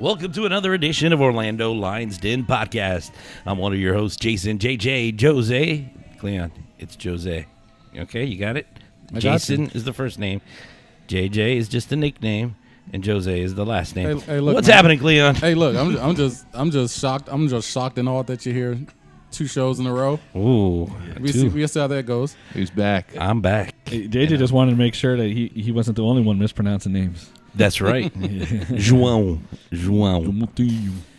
Welcome to another edition of Orlando Lions Den Podcast. I'm one of your hosts, Jason, JJ, Jose. Cleon, it's Jose. Okay, you got it? Jason is the first name. JJ is just the nickname. And Jose is the last name. Hey, look, what's man. happening, Cleon? Hey, look, I'm just shocked. I'm just shocked and all that you're here 2 shows in a row. Ooh, We see how that goes. He's back. I'm back. Hey, JJ just wanted to make sure that he wasn't the only one mispronouncing names. That's right. João.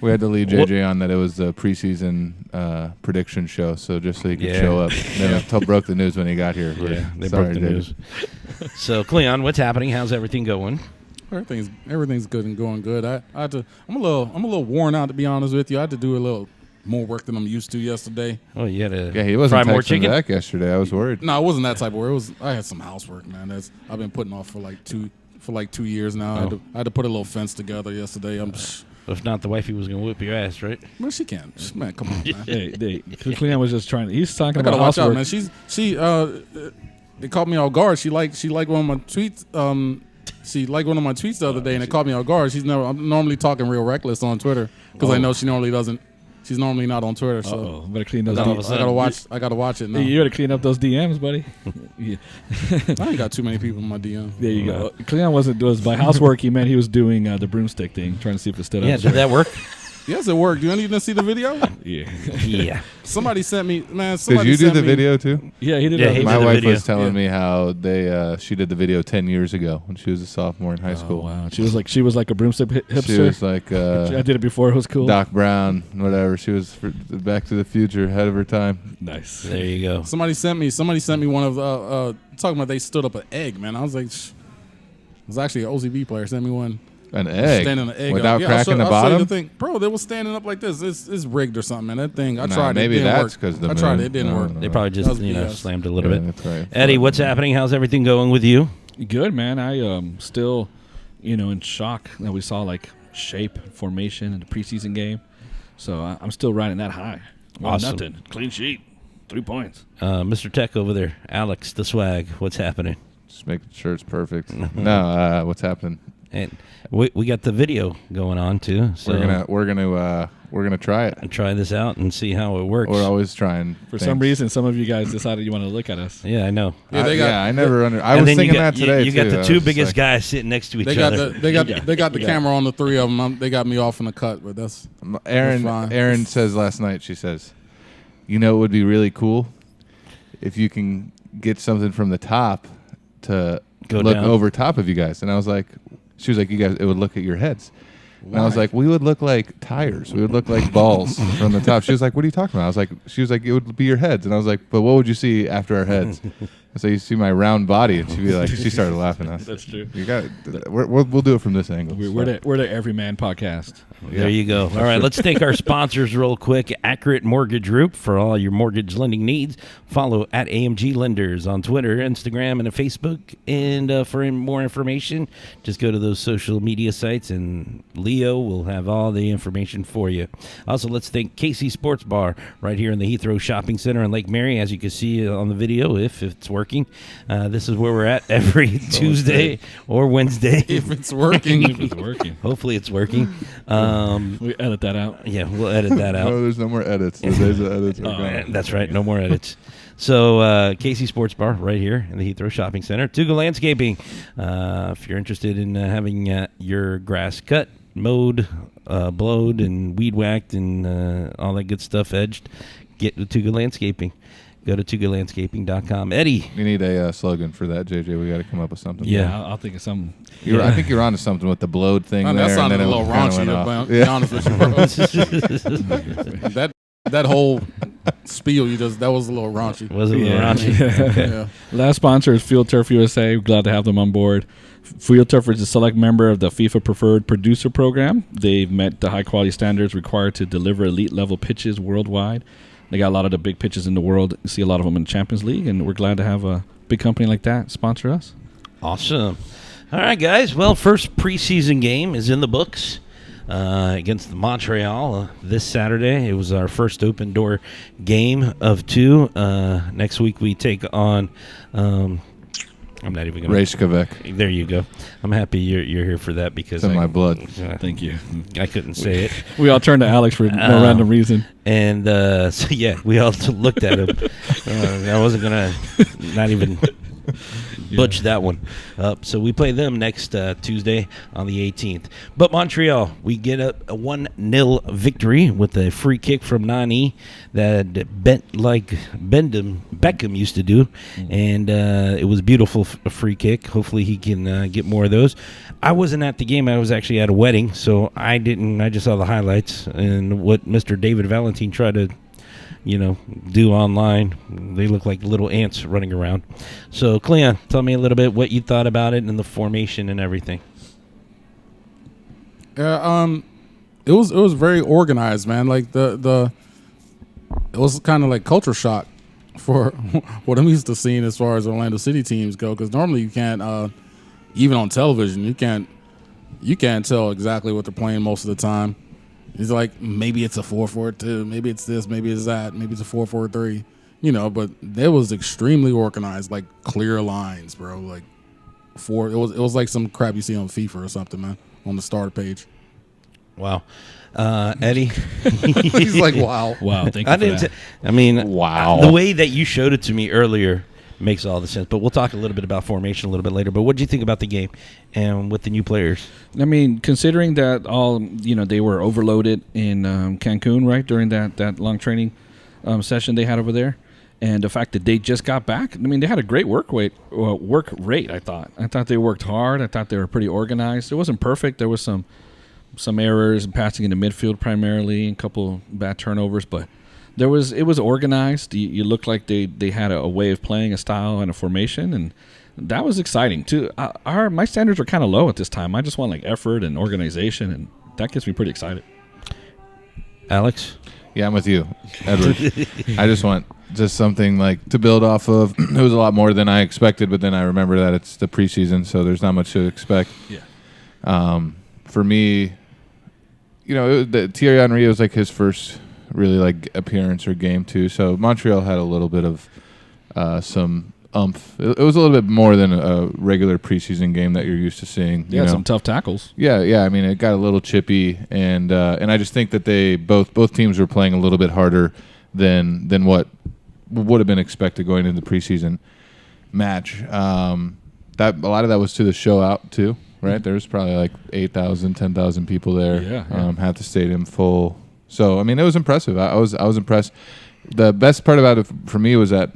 We had to lead JJ on that it was the preseason prediction show, so just so he could show up. They broke the news when he got here. Yeah, they broke the news. So, Cleon, what's happening? How's everything going? Everything's good and going good. I'm a little worn out, to be honest with you. I had to do a little more work than I'm used to yesterday. Oh, you had to he wasn't fry more texting chicken back yesterday. I was worried. No, it wasn't that type of work. I had some housework, man. I've been putting off for like 2 years now. Oh. I had to put a little fence together yesterday. If not, the wifey was going to whip your ass, right? Well, she can. Man, come on, man. Cleon was just trying. He's talking I gotta about watch housework. out, man. It caught me off guard. She liked one of my tweets. She liked one of my tweets the other day, and it caught me off guard. I'm normally talking real reckless on Twitter because I know she normally doesn't. She's normally not on Twitter, so better clean those. I gotta watch it now. You gotta clean up those DMs, buddy. Yeah. I ain't got too many people in my DM. There you go. Cleon was by housework. He meant he was doing the broomstick thing, trying to see if it stood up. Yeah, did that work? Yes, it worked. Do you need to see the video? Yeah. Yeah. Somebody sent me, man. Did you do the video too? Yeah, he did. Yeah, he My did the wife video. was telling me how she did the video 10 years ago when she was a sophomore in high school. Wow, she was like a broomstick hipster. She was like I did it before. It was cool. Doc Brown, whatever. She was Back to the Future, ahead of her time. Nice. There you go. Somebody sent me one of talking about they stood up an egg, man. I was like, it was actually an OCB player sent me one. An egg? Standing an egg without up. cracking the I'll show you bottom? the thing. Bro, they were standing up like this. It's rigged or something, man. That thing, I tried maybe it. It didn't that's work. because the I tried moon. it. It didn't work. They probably just That was BS. slammed a little Yeah, bit. that's right. Eddie, what's happening? How's everything going with you? Good, man. I still, in shock that we saw like shape formation in the preseason game. So I'm still riding that high. Awesome. Nothing. Clean sheet. 3 points. Mr. Tech over there, Alex the Swag. What's happening? Just making sure it's perfect. No, what's happening? And we got the video going on too. So We're gonna try it. and try this out and see how it works. We're always trying. For some reason, some of you guys decided you want to look at us. Yeah, I know. Yeah, they got. I never under. I And was then thinking you got, that today. You got too. the I two was biggest like, guys sitting next to each They got other. they got the camera on the 3 of them. They got me off in the cut, but that's Aaron. fine. Aaron says last night. She says, "You know, it would be really cool if you can get something from the top to Go look down. over top of you guys." And I was like, "She was like, you guys, it would look at your heads." And I was like, "We would look like tires. We would look like balls from the top." She was like, "What are you talking about?" I was like, "She was like, it would be your heads." And I was like, "But what would you see after our heads?" So you see my round body, and she'd be like, she started laughing at us. That's true. You got. We'll do it from this angle. We're the Everyman podcast. There you go. All right, let's thank our sponsors real quick. Accurate Mortgage Group for all your mortgage lending needs. Follow at AMG Lenders on Twitter, Instagram, and Facebook. And for more information, just go to those social media sites, and Leo will have all the information for you. Also, let's thank Casey Sports Bar right here in the Heathrow Shopping Center in Lake Mary. As you can see on the video, if it's working. This is where we're at every Tuesday or Wednesday. if it's working. If it's working. Hopefully it's working. We edit that out. Yeah, we'll edit that out. Oh, there's no more edits. The days of edits are gone. That's right. No more edits. So, Casey Sports Bar right here in the Heathrow Shopping Center. Tuga Landscaping. If you're interested in having your grass cut, mowed, blowed, and weed whacked, and all that good stuff edged, get to Tuga Landscaping. Go to tugalandscaping.com. Eddie. You need a slogan for that, JJ. We got to come up with something. Yeah. I'll think of something. I think you're onto something with the blowed thing there. That sounded and a then little it kinda raunchy, went off. to be honest with you, bro. that whole spiel that was a little raunchy. Was it a little raunchy? Yeah. Last sponsor is Field Turf USA. We're glad to have them on board. Field Turf is a select member of the FIFA Preferred Producer Program. They've met the high-quality standards required to deliver elite-level pitches worldwide. They got a lot of the big pitches in the world. You see a lot of them in the Champions League, and we're glad to have a big company like that sponsor us. Awesome. All right, guys. Well, first preseason game is in the books against Montreal this Saturday. It was our first open door game of 2. Next week we take on I'm not even going Reykjavik. There you go. I'm happy you're here for that because It's in my blood. Thank you. I couldn't say it. We all turned to Alex for no random reason. And so, yeah, we all looked at him. I wasn't going to not even butch that one up. So we play them next Tuesday on the 18th. But Montreal, we get a 1-0 victory with a free kick from Nani that bent like Beckham used to do. And it was beautiful free kick. Hopefully he can get more of those. I wasn't at the game. I was actually at a wedding, so I just saw the highlights and what Mr. David Valentine tried to do online. They look like little ants running around. So, Cleon, tell me a little bit what you thought about it and the formation and everything. Yeah, it was very organized, man. Like it was kind of like culture shock for what I'm used to seeing as far as Orlando City teams go. Because normally you can't, even on television, you can't tell exactly what they're playing most of the time. It's like maybe it's a 4-4-2, maybe it's this, maybe it's that, maybe it's a 4-4-3, But it was extremely organized, like clear lines, bro. Like it was like some crap you see on FIFA or something, man, on the starter page. Wow, Eddie. He's like, wow. Thank you. Wow. The way that you showed it to me earlier makes all the sense. But we'll talk a little bit about formation a little bit later. But what did you think about the game and with the new players? I mean, considering that they were overloaded in Cancun, right, during that long training session they had over there, and the fact that they just got back. I mean, they had a great work rate. I thought they worked hard. I thought they were pretty organized. It wasn't perfect. There was some errors and passing in the midfield primarily, and a couple bad turnovers, but. It was organized. You looked like they had a way of playing, a style and a formation, and that was exciting too. My standards are kind of low at this time. I just want like effort and organization, and that gets me pretty excited. Alex? Yeah, I'm with you, Edward. I just want something like to build off of. It was a lot more than I expected, but then I remember that it's the preseason, so there's not much to expect. Yeah. For me, Thierry Henry was like his first really like appearance or game too. So Montreal had a little bit of some umph. It was a little bit more than a regular preseason game that you're used to seeing. Yeah, some tough tackles. Yeah. I mean, it got a little chippy, and I just think that they both teams were playing a little bit harder than what would have been expected going into the preseason match. That a lot of that was to the show out too, right? There was probably like 8,000, 10,000 people there. Yeah. Had the stadium full. So, I mean, it was impressive. I was impressed. The best part about it for me was that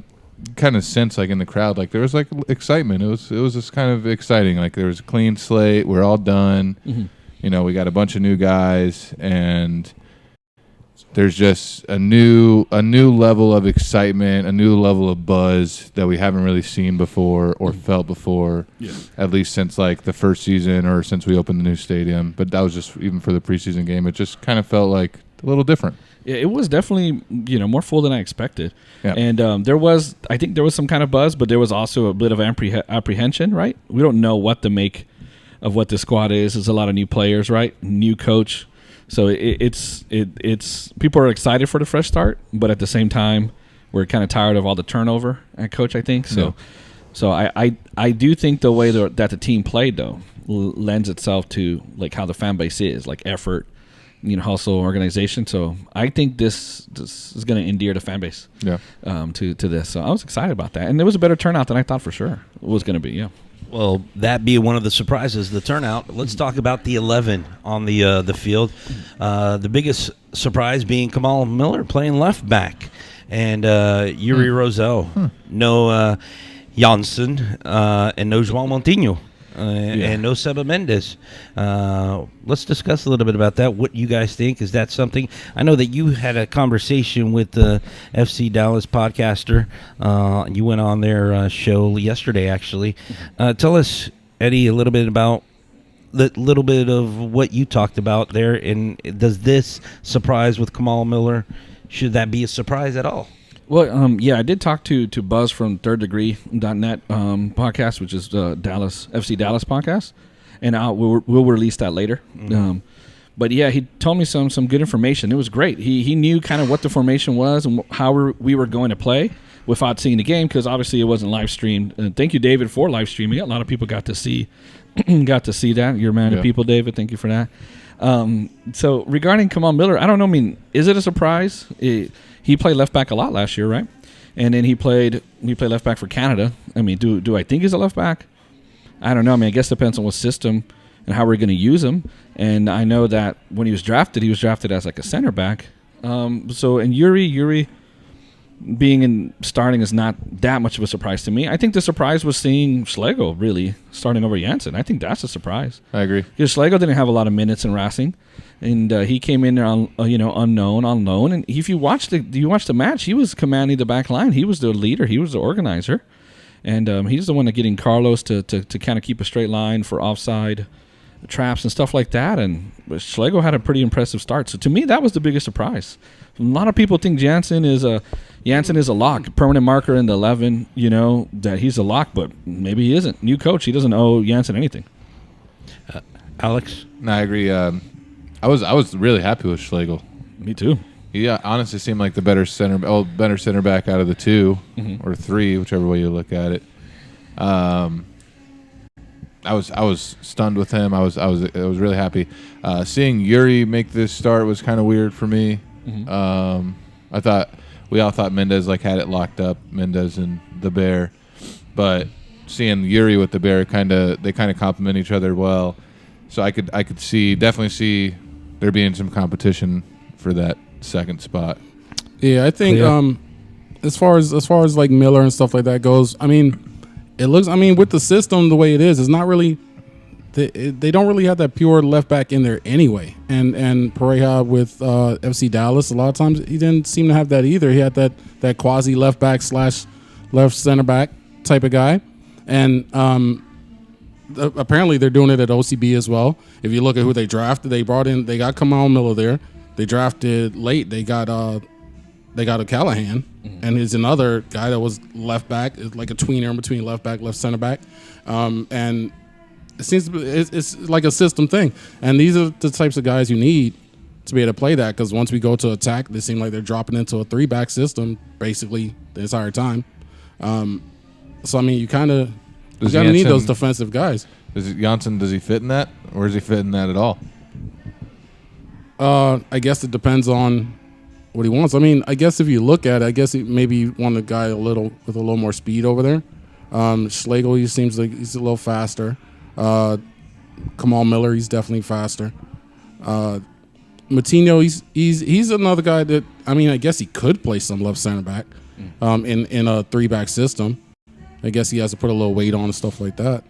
kind of sense, like in the crowd, like there was like excitement. It was just kind of exciting. Like there was a clean slate. We're all done. Mm-hmm. We got a bunch of new guys, and there's just a new level of excitement, a new level of buzz that we haven't really seen before or felt before, at least since like the first season or since we opened the new stadium. But that was just even for the preseason game. It just kind of felt like a little different. Yeah, it was definitely more full than I expected. Yeah. And I think there was some kind of buzz, but there was also a bit of apprehension, right? We don't know what to make of what the squad is. There's a lot of new players, right? New coach. So it's people are excited for the fresh start, but at the same time, we're kind of tired of all the turnover at coach, I think. So I do think the way that the team played though lends itself to like how the fan base is, like effort, hustle, organization. So I think this is going to endear the fan base to this. So I was excited about that, and it was a better turnout than I thought for sure it was going to be. Yeah. Well, that being one of the surprises, the turnout. Let's talk about the 11 on the field. The biggest surprise being Kamal Miller playing left back, and Yuri Rosell, no Janssen, and no João Montinho. And no Seba Mendes. Let's discuss a little bit about that. What you guys think? Is that something? I know that you had a conversation with the FC Dallas podcaster. You went on their show yesterday, actually. Tell us, Eddie, a little bit about of what you talked about there. And does this surprise with Kamal Miller, should that be a surprise at all? Well, I did talk to Buzz from thirddegree.net podcast, which is FC Dallas podcast, and we'll release that later. Mm-hmm. But yeah, he told me some good information. It was great. He knew kind of what the formation was and how we were going to play, without seeing the game because obviously it wasn't live streamed. And thank you, David, for live streaming. A lot of people got to see that. You're a man of people, David. Thank you for that. So regarding Kamal Miller, I don't know. I mean, is it a surprise? He played left back a lot last year, right? And then he played left back for Canada. I mean, do I think he's a left back? I don't know. I mean, I guess it depends on what system and how we're going to use him. And I know that when he was drafted as like a center back. So and Yuri being in starting is not that much of a surprise to me. I think the surprise was seeing Schlegel really starting over Janssen. I think that's a surprise. I agree. Because Schlegel didn't have a lot of minutes in Racing, and he came in there on unknown on loan. And if you watch the match, he was commanding the back line. He was the leader. He was the organizer, and he's the one that getting Carlos to kind of keep a straight line for offside traps and stuff like that. And Schlegel had a pretty impressive start. So to me, that was the biggest surprise. A lot of people think Janssen is a lock, permanent marker in the 11, that he's a lock, but maybe he isn't. New coach, he doesn't owe Janssen anything. Alex? No, I agree. I was really happy with Schlegel. Me too. He honestly seemed like the better center back out of the two or three, whichever way you look at it. I was stunned with him. I was really happy. Seeing Yuri make this start was kind of weird for me. We all thought Mendez had it locked up, Mendez and the Bear, but seeing Yuri with the Bear they kind of complement each other well. So I could definitely see there being some competition for that second spot. Yeah, I think as far as like Miller and stuff like that goes, I mean, with the system the way it is, it's not really. They don't really have that pure left back in there anyway. And Pareja with FC Dallas, a lot of times he didn't seem to have that either. He had that quasi left back / left center back type of guy. And apparently they're doing it at OCB as well. If you look at who they drafted, they got Kamal Miller there. They drafted late. They got a Callahan, and he's another guy that was left back, like a tweener in between left back, left center back, and it seems it's like a system thing. And these are the types of guys you need to be able to play that, because once we go to attack, they seem like they're dropping into a 3-back system basically the entire time. So I mean, you kind of need those defensive guys. Janssen, does he fit in that, or does he fit in that at all? I guess it depends on what he wants. I mean, I guess if you look at it, I guess maybe want a guy with a little more speed over there. Schlegel, he seems like he's a little faster. Kamal Miller, he's definitely faster. Matinho, he's another guy that, I mean, I guess he could play some left center back in a 3-back system. I guess he has to put a little weight on and stuff like that.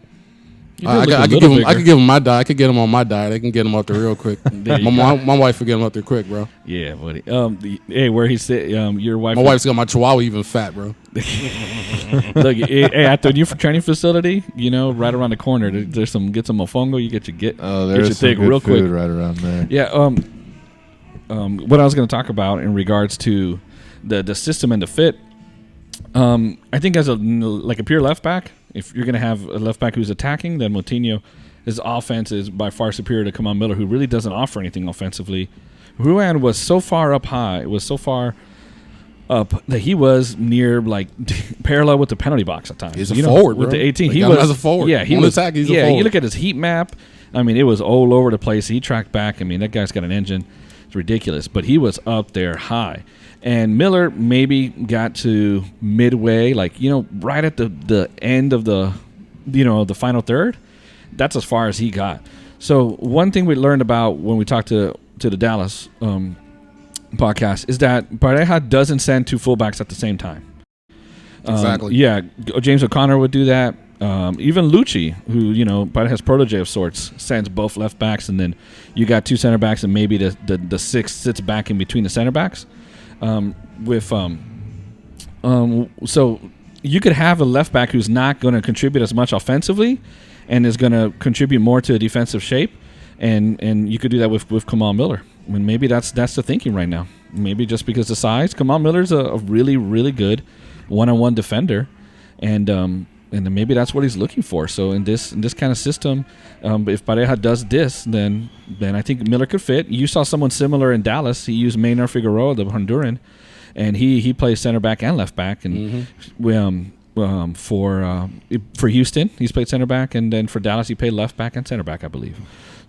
I could give him my diet. I could get him on my diet. I can get him up there real quick. My wife will get him up there quick, bro. Yeah, buddy. Hey, where he said, your wife. My wife's got my Chihuahua even fat, bro. Look, at the new training facility, right around the corner, there's get some mofongo. You get your thing real quick right around there. Yeah. What I was going to talk about in regards to the system and the fit. I think as a pure left back, if you're going to have a left back who's attacking, then Moutinho, his offense is by far superior to Kamal Miller, who really doesn't offer anything offensively. Ruan was so far up high, that he was near parallel with the penalty box at times. He's a forward, with bro. the 18. He was as a forward. Yeah, he's a forward. You look at his heat map. I mean, it was all over the place. He tracked back. I mean, that guy's got an engine. It's ridiculous, but he was up there high. And Miller maybe got to midway, right at the end of the final third. That's as far as he got. So one thing we learned about when we talked to the Dallas podcast is that Pareja doesn't send 2 fullbacks at the same time. Exactly. Yeah, James O'Connor would do that. Even Lucci, who Pareja's protege of sorts, sends both left backs, and then you got 2 center backs, and maybe the 6 sits back in between the center backs. So you could have a left back who's not going to contribute as much offensively and is going to contribute more to a defensive shape, and you could do that with Kamal Miller. I mean, maybe that's the thinking right now. Maybe just because of size, Kamal Miller's a really, really good one-on-one defender, and then maybe that's what he's looking for. So in this kind of system, if Pareja does this, then I think Miller could fit. You saw someone similar in Dallas. He used Maynard Figueroa, the Honduran, and he plays center back and left back, and for Houston he's played center back, and then for Dallas he played left back and center back, I believe.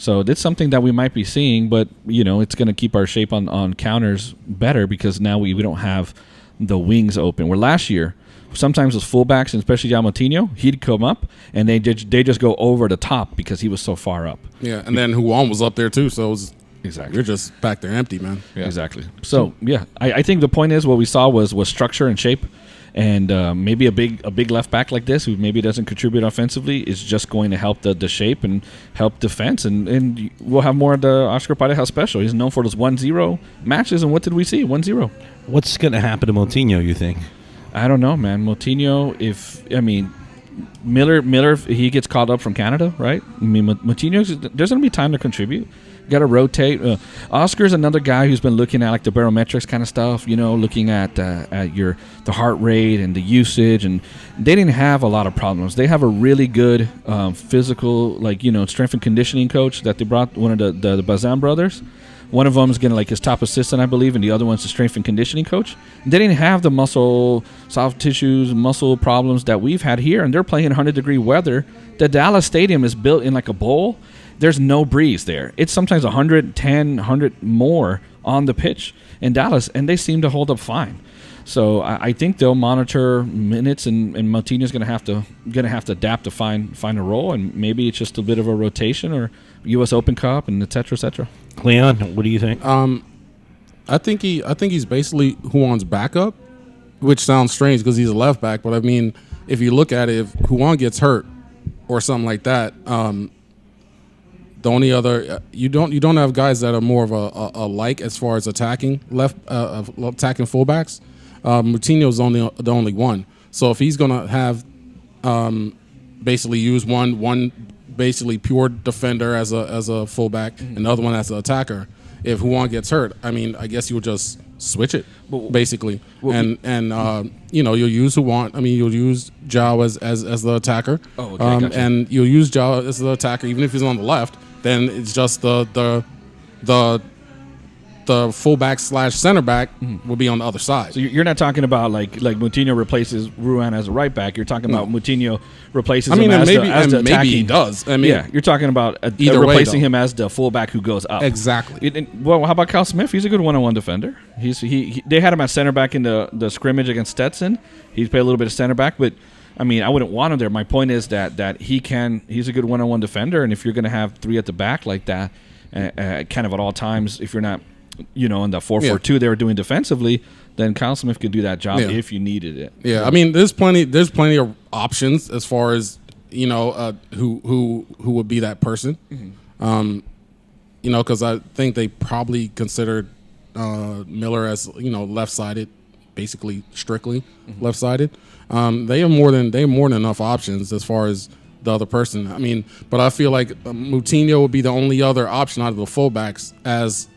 So that's something that we might be seeing, but it's going to keep our shape on counters better because now we don't have the wings open. Where last year, sometimes with fullbacks, and especially Moutinho, he'd come up and they just go over the top because he was so far up. Yeah, and then Juan was up there too, so it was, Exactly. you're just back there empty, man. Yeah. Exactly. So yeah, I think the point is what we saw was structure and shape. And maybe a big left back like this, who maybe doesn't contribute offensively, is just going to help the shape and help defense. And we'll have more of the Oscar Pareja special. He's known for those 1-0 matches. And what did we see? 1-0. What's going to happen to Moutinho, you think? I don't know, man. Moutinho, Miller, if he gets called up from Canada, right? I mean, Moutinho, there's going to be time to contribute. Got to rotate. Oscar's another guy who's been looking at like the barometrics kind of stuff, looking at the heart rate and the usage, and they didn't have a lot of problems. They have a really good physical, strength and conditioning coach that they brought, one of the Bazin brothers. One of them is getting his top assistant, I believe, and the other one's the strength and conditioning coach. They didn't have the soft tissues, muscle problems that we've had here, and they're playing in 100-degree weather. The Dallas Stadium is built in like a bowl. There's no breeze there. It's sometimes 110, 100 more on the pitch in Dallas, and they seem to hold up fine. So I think they'll monitor minutes, and Moutinho's going to have to adapt to find a role, and maybe it's just a bit of a rotation or U.S. Open Cup and et cetera, et cetera. Cleon, what do you think? I think he's basically Juan's backup, which sounds strange because he's a left back. But I mean, if you look at it, if Juan gets hurt or something like that, the only other you don't have guys that are more of a like as far as attacking attacking fullbacks. Moutinho's the only one. So if he's gonna have basically use one basically pure defender as a fullback, and the other one as an attacker, if Juan gets hurt, I mean, I guess you'll just switch it basically, and you'll use Juan. I mean, you'll use Jao as the attacker, gotcha. and you'll use Jao as the attacker even if he's on the left. Then it's just the fullback / center back will be on the other side. So you're not talking about like Moutinho replaces Ruan as a right back. You're talking about Moutinho replaces him as the maybe he does. I mean, yeah, you're talking about replacing him as the fullback who goes up. Exactly. Well, how about Kyle Smith? He's a good one-on-one defender. They had him at center back in the scrimmage against Stetson. He's played a little bit of center back, but I mean, I wouldn't want him there. My point is that he's a good one-on-one defender, and if you're going to have three at the back like that, kind of at all times, if you're not, in the 4-4-2 they were doing defensively, then Kyle Smith could do that job if you needed it. Yeah, I mean, there's plenty of options as far as who would be that person. Mm-hmm. Because I think they probably considered Miller as left-sided, basically strictly left-sided. They have more than enough options as far as the other person. I mean, but I feel like Moutinho would be the only other option out of the fullbacks as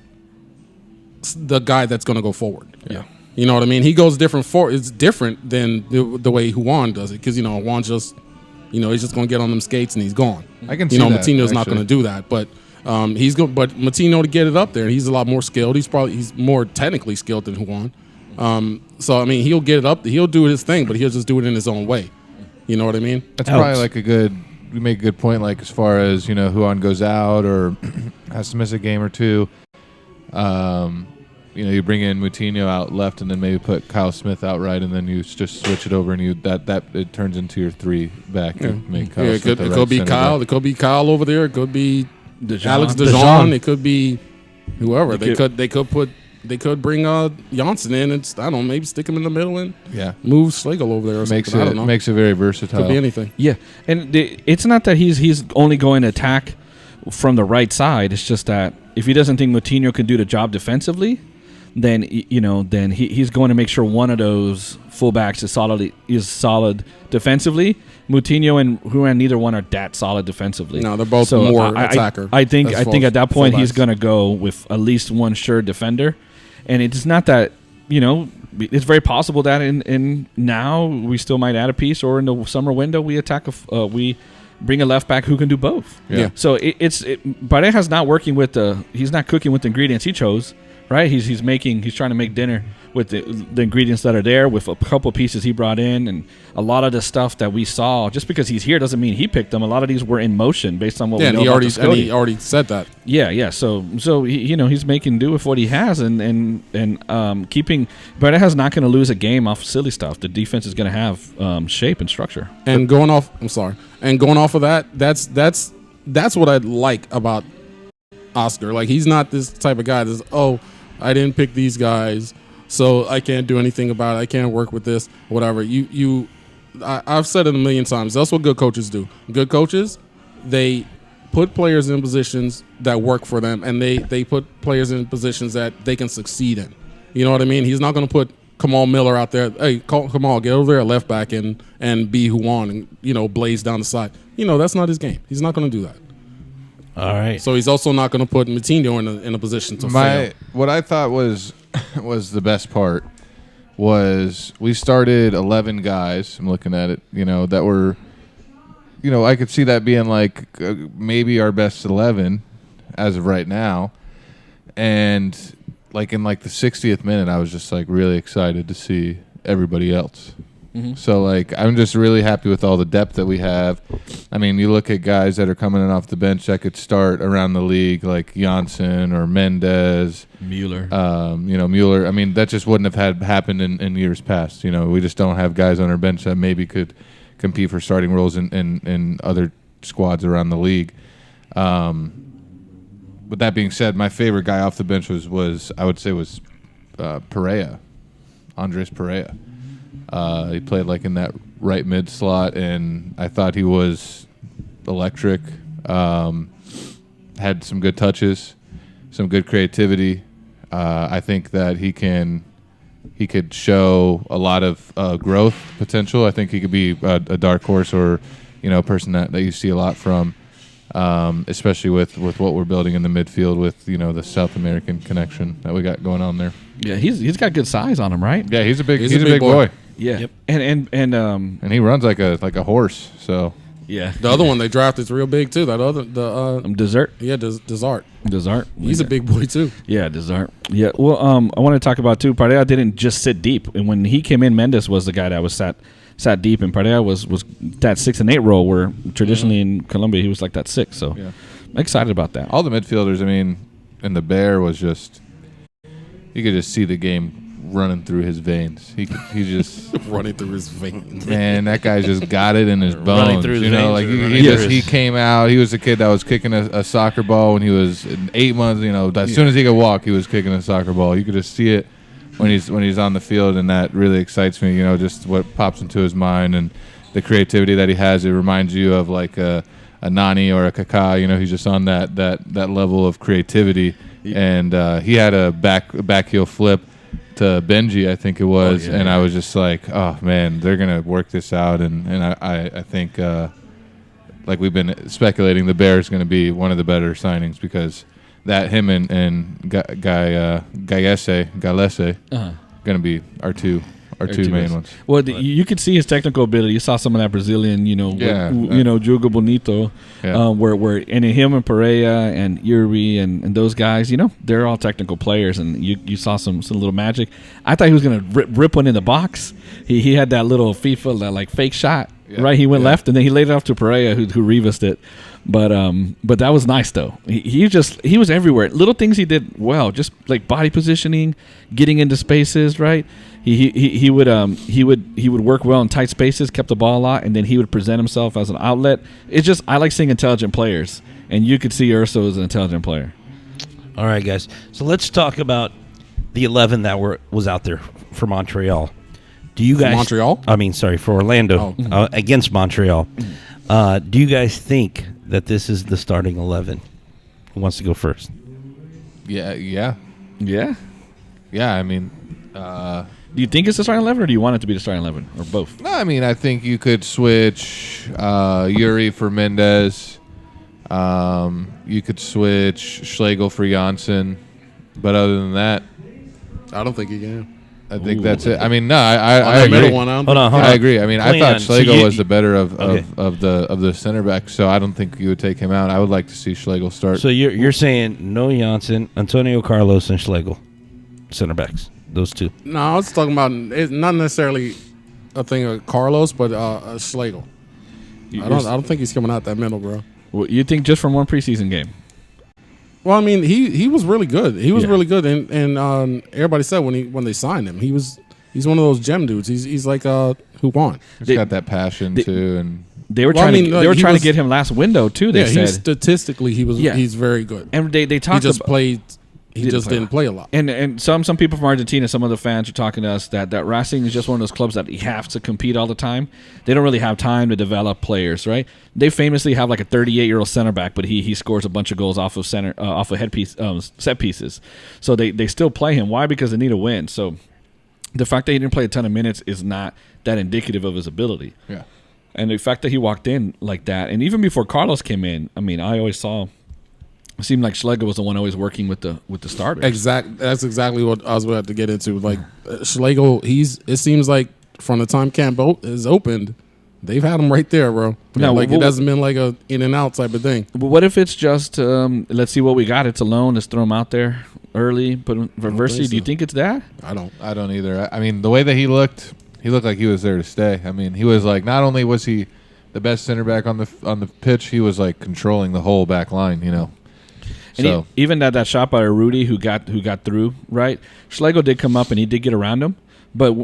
the guy that's going to go forward. Yeah. You know what I mean? He goes different it's different than the way Juan does it, because Juan just he's just going to get on them skates and he's gone. I can see that, Moutinho's not going to do that, but he's going. But Moutinho to get it up there, he's a lot more skilled. He's more technically skilled than Juan. So I mean, he'll get it up. He'll do his thing, but he'll just do it in his own way. You know what I mean? That's probably like we make a good point, like as far as Juan goes out or has to miss a game or two. You bring in Moutinho out left, and then maybe put Kyle Smith out right, and then you just switch it over, and it turns into your three back. Yeah. Make Kyle Smith it could be Kyle. back. It could be Kyle over there. It could be Alex DeJean. DeJean. It could be whoever. They could bring Janssen in and I don't know, maybe stick him in the middle and move Schlegel over there or makes something. I don't know. Makes it very versatile. Could be anything. Yeah, and it's not that he's only going to attack from the right side. It's just that if he doesn't think Moutinho can do the job defensively, then he's going to make sure one of those fullbacks is solid defensively. Moutinho and Juan, neither one are that solid defensively. No, they're both more attacker. I think at that point fullbacks. He's going to go with at least one sure defender, and it's not that it's very possible that in now we still might add a piece, or in the summer window we we bring a left back who can do both. Yeah. So Pareja's not working with he's not cooking with the ingredients he chose. Right, he's trying to make dinner with the ingredients that are there, with a couple pieces he brought in, and a lot of the stuff that we saw. Just because he's here doesn't mean he picked them. A lot of these were in motion based on what we know about the scouting. He already said that. Yeah. So he, he's making do with what he has, and keeping. Pareja's not going to lose a game off silly stuff. The defense is going to have shape and structure. And going off of that, that's what I like about Oscar. Like, he's not this type of guy that's, I didn't pick these guys, so I can't do anything about it. I can't work with this, whatever. I've said it a million times. That's what good coaches do. Good coaches, they put players in positions that work for them, and they put players in positions that they can succeed in. You know what I mean? He's not going to put Kamal Miller out there. Hey, Kamal, get over there at left back and be who on and blaze down the side. That's not his game. He's not going to do that. All right. So he's also not going to put Matinho in a position to fail. What I thought was the best part was we started 11 guys. I'm looking at it, that were, I could see that being like maybe our best 11 as of right now. And like in like the 60th minute, I was just like really excited to see everybody else. Mm-hmm. So like I'm just really happy with all the depth that we have. I mean, you look at guys that are coming in off the bench that could start around the league, like Janssen or Mendez, Mueller. Mueller. I mean, that just wouldn't have happened in years past. We just don't have guys on our bench that maybe could compete for starting roles in other squads around the league. With that being said, my favorite guy off the bench was Pareja, Andres Pareja. He played like in that right mid slot, and I thought he was electric. Had some good touches, some good creativity. I think that he could show a lot of growth potential. I think he could be a dark horse or a person that you see a lot from, especially with what we're building in the midfield with the South American connection that we got going on there. Yeah, he's got good size on him, right? Yeah, he's a big boy. Yeah, yep. and he runs like a horse. So yeah, the other one they drafted is real big too. That other Desert. Yeah, Desart. He's a big boy too. Yeah, Desart. Yeah. Well, I want to talk about too. Pareja didn't just sit deep, and when he came in, Mendes was the guy that was sat deep, and Pareja was that 6 and 8 role where traditionally in Colombia he was like that 6. So I'm excited about that. All the midfielders. I mean, and the Bear was just you could just see the game running through his veins. He just running through his veins. Man, that guy just got it in his bones. Running through his veins. He came out. He was a kid that was kicking a soccer ball when he was 8 months. As soon as he could walk, he was kicking a soccer ball. You could just see it when he's on the field, and that really excites me. Just what pops into his mind and the creativity that he has. It reminds you of like a Nani or a Kaká. He's just on that level of creativity. And he had a back heel flip to Benji, I think it was, and I was just like, oh man, they're gonna work this out, and I think like we've been speculating, the Bears going to be one of the better signings because that him and Galese going to be our two main ones. Well, you could see his technical ability. You saw some of that Brazilian, Jugo Bonito, where and him and Pareja and Yuri and those guys, they're all technical players, and you saw some little magic. I thought he was going to rip one in the box. He had that little FIFA that like fake shot, right? He went left, and then he laid it off to Pareja, who revised it. But that was nice though. He was everywhere. Little things he did well, just like body positioning, getting into spaces, right? He would work well in tight spaces, kept the ball a lot, and then he would present himself as an outlet. It's just I like seeing intelligent players, and you could see Urso as an intelligent player. All right, guys. So let's talk about the 11 that was out there for Montreal. Do you guys? For Montreal? I mean, sorry, for Orlando against Montreal. Do you guys think that this is the starting 11? Who wants to go first? Yeah. I mean, do you think it's the starting 11, or do you want it to be the starting 11, or both? No, I mean, I think you could switch Yuri for Mendez. You could switch Schlegel for Janssen. But other than that, I don't think he can. I think that's it. I mean, no, I agree. Hold on. I agree. I mean, Cleon, I thought Schlegel was the better of okay. the center back, so I don't think you would take him out. I would like to see Schlegel start. So you're saying no Janssen, Antonio Carlos, and Schlegel, center backs. those two. No, I was talking about it's not necessarily a thing of Carlos, but Schlegel. I don't think he's coming out that middle, bro. Well, you think just from one preseason game? Well, I mean, he was really good. He was Yeah. really good, and everybody said when they signed him, he's one of those gem dudes. He's like who won. He's got that passion too, and They were Well, I trying mean, to they were he trying was- to get him last window too. They said, statistically he's very good. and they He talked just about. played. He Didn't just play a didn't lot. play a lot. And some people from Argentina, some of the fans are talking to us that Racing is just one of those clubs that you have to compete all the time. They don't really have time to develop players, right? They famously have like a 38-year-old center back, but he scores a bunch of goals off of set pieces. So they still play him. Why? Because they need a win. So the fact that he didn't play a ton of minutes is not that indicative of his ability. yeah. And the fact that he walked in like that, and even before Carlos came in, I mean, I always saw. It seemed like Schlegel was the one always working with the starters. That's exactly what I was about to get into. Like Schlegel, it seems like from the time camp is opened, they've had him right there, bro. Now, like what- it hasn't been like a in and out type of thing. But what if it's just let's see what we got? It's a loan. Let's throw him out there early. Put him for Versi. Do you so. think it's that? I don't. I don't either. I mean, the way that he looked like he was there to stay. I mean, he was like, not only was he the best center back on the pitch, he was like controlling the whole back line. You know. And So even that shot by Rudy who got through, right? Schlegel did come up and he did get around him, but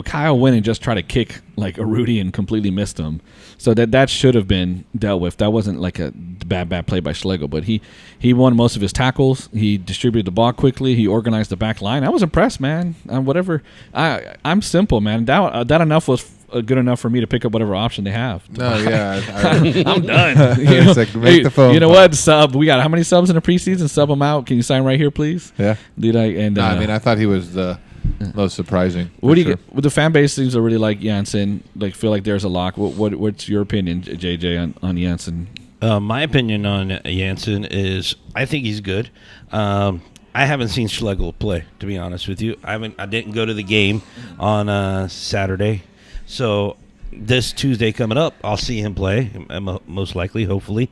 Kyle went and just tried to kick like a Rudy and completely missed him. So that should have been dealt with. That wasn't like a bad play by Schlegel, but he won most of his tackles. He distributed the ball quickly. He organized the back line. I was impressed, man. I'm simple, man. That enough was good enough for me to pick up whatever option they have. no, yeah. I'm done. It's like, make the phone You know call. what? Sub. We got how many subs in the preseason? Sub them out. Can you sign right here, please? Yeah. Did I? And No, I mean, I thought he was the most surprising. what do you? for Get, the fan base seems to really like Janssen. Like feel like there's a lock. What's your opinion, JJ, on Janssen? My opinion on Janssen is I think he's good. I haven't seen Schlegel play, to be honest with you. I didn't go to the game on Saturday, so this Tuesday coming up, I'll see him play, most likely, hopefully,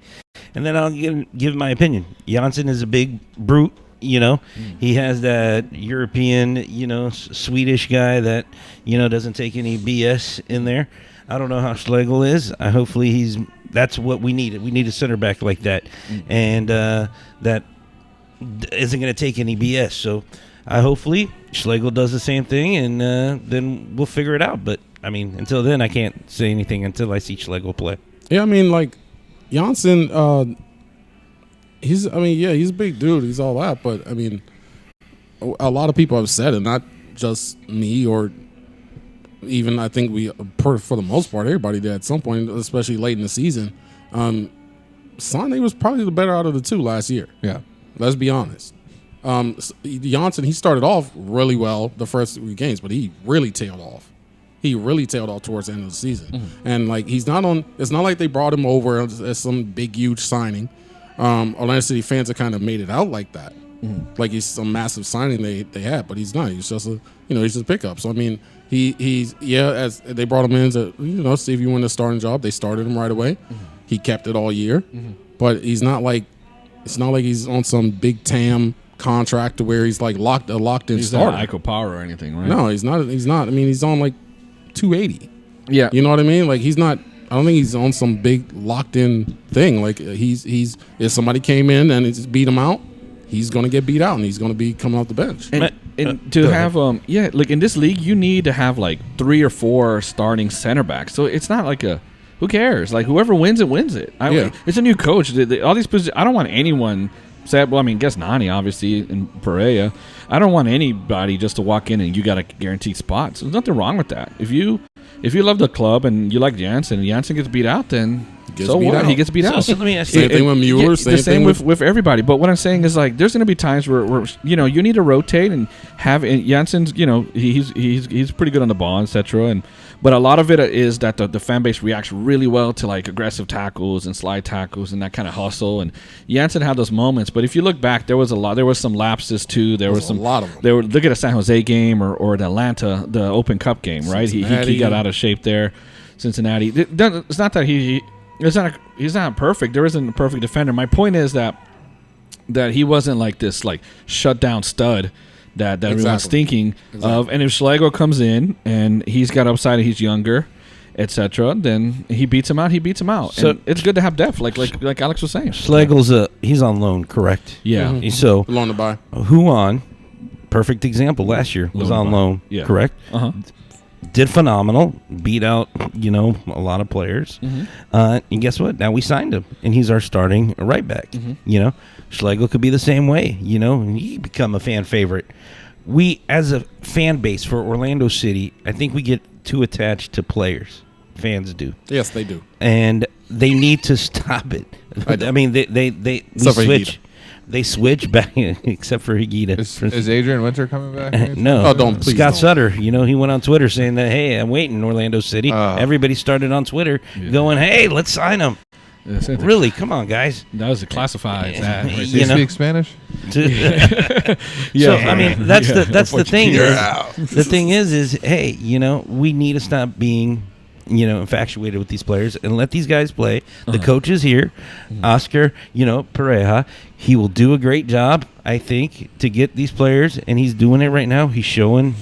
and then I'll give my opinion. Janssen is a big brute. He has that European, Swedish guy that, doesn't take any BS in there. I don't know how Schlegel is. Hopefully that's what we need. We need a center back like that, and that isn't going to take any BS. So hopefully Schlegel does the same thing, and then we'll figure it out. But, I mean, until then, I can't say anything until I see Schlegel play. Yeah, I mean, like Janssen, he's a big dude. He's all that, but I mean, a lot of people have said it, not just me or even I think for the most part, everybody did at some point, especially late in the season. Sane was probably the better out of the two last year. Yeah. Let's be honest. Janssen, he started off really well the first 3 games, but he really tailed off. He really tailed off towards the end of the season. Mm-hmm. And like it's not like they brought him over as some big huge signing. Orlando City fans have kind of made it out like that. Mm-hmm. Like he's some massive signing they had, but he's not. He's just he's just a pickup. So I mean, he's as they brought him in to see if you win the starting job. They started him right away. Mm-hmm. He kept it all year, but it's not like he's on some big TAM contract to where he's like locked in He's starter. not Ico Power or anything, right? No, he's not. I mean, he's on like 280. Yeah. You know what I mean? Like he's not. I don't think he's on some big locked in thing. Like he's if somebody came in and it's beat him out, he's gonna get beat out and he's gonna be coming off the bench. And to have like in this league, you need to have like 3 or 4 starting center backs. So it's not like who cares? Like whoever wins it wins it. It's a new coach. All these positions. I don't want anyone. Well, I mean, guess Nani obviously and Pareja. I don't want anybody just to walk in and you got a guaranteed spot. So there's nothing wrong with that. If you love the club and you like Janssen and Janssen gets beat out, then so beat what? out. He gets beat out. So let me ask you. Same thing with Mueller. The same with everybody. But what I'm saying is like there's going to be times where you need to rotate and have Janssen's he's pretty good on the ball, etc. But a lot of it is that the fan base reacts really well to like aggressive tackles and slide tackles and that kind of hustle. And Janssen had those moments. But if you look back, there was some lapses too. There was a lot of them. Look at the San Jose game or the Atlanta, the Open Cup game, right? He got out of shape there. Cincinnati. It's not that he's not perfect. There isn't a perfect defender. My point is that he wasn't like this like shut down stud that everyone's thinking of. And if Schlegel comes in and he's got upside and he's younger, etc., then he beats him out. So and it's good to have depth, like Alex was saying. Schlegel's he's on loan, correct? Yeah. Mm-hmm. So loan to buy. Huan, perfect example. Last year was on loan, correct? Did phenomenal, beat out a lot of players, and guess what? Now we signed him, and he's our starting right back. Schlegel could be the same way. And he become a fan favorite. We, as a fan base for Orlando City, I think we get too attached to players. Fans do. Yes, they do. And they need to stop it. I mean, they switch back, except for Higuita. Is Adrian Winter coming back? No. Oh, don't. Please Scott don't. Sutter, he went on Twitter saying that, hey, I'm waiting, Orlando City. Everybody started on Twitter going, hey, let's sign him. Really? Come on, guys. That was a classified. Does he speak Spanish? So, I mean, that's the thing. The thing is, hey, we need to stop being infatuated with these players and let these guys play. The coach is here, Oscar, Pareja. He will do a great job, I think, to get these players, and he's doing it right now. He's showing,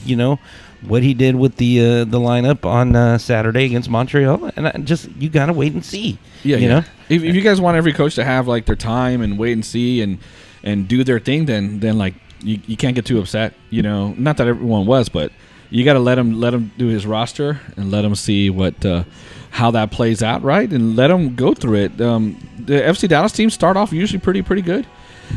what he did with the lineup on Saturday against Montreal, and you gotta wait and see. If you guys want every coach to have like their time and wait and see and do their thing, then like you can't get too upset. Not that everyone was, but you got to let him do his roster and let him see how that plays out, right? And let him go through it. The FC Dallas teams start off usually pretty good,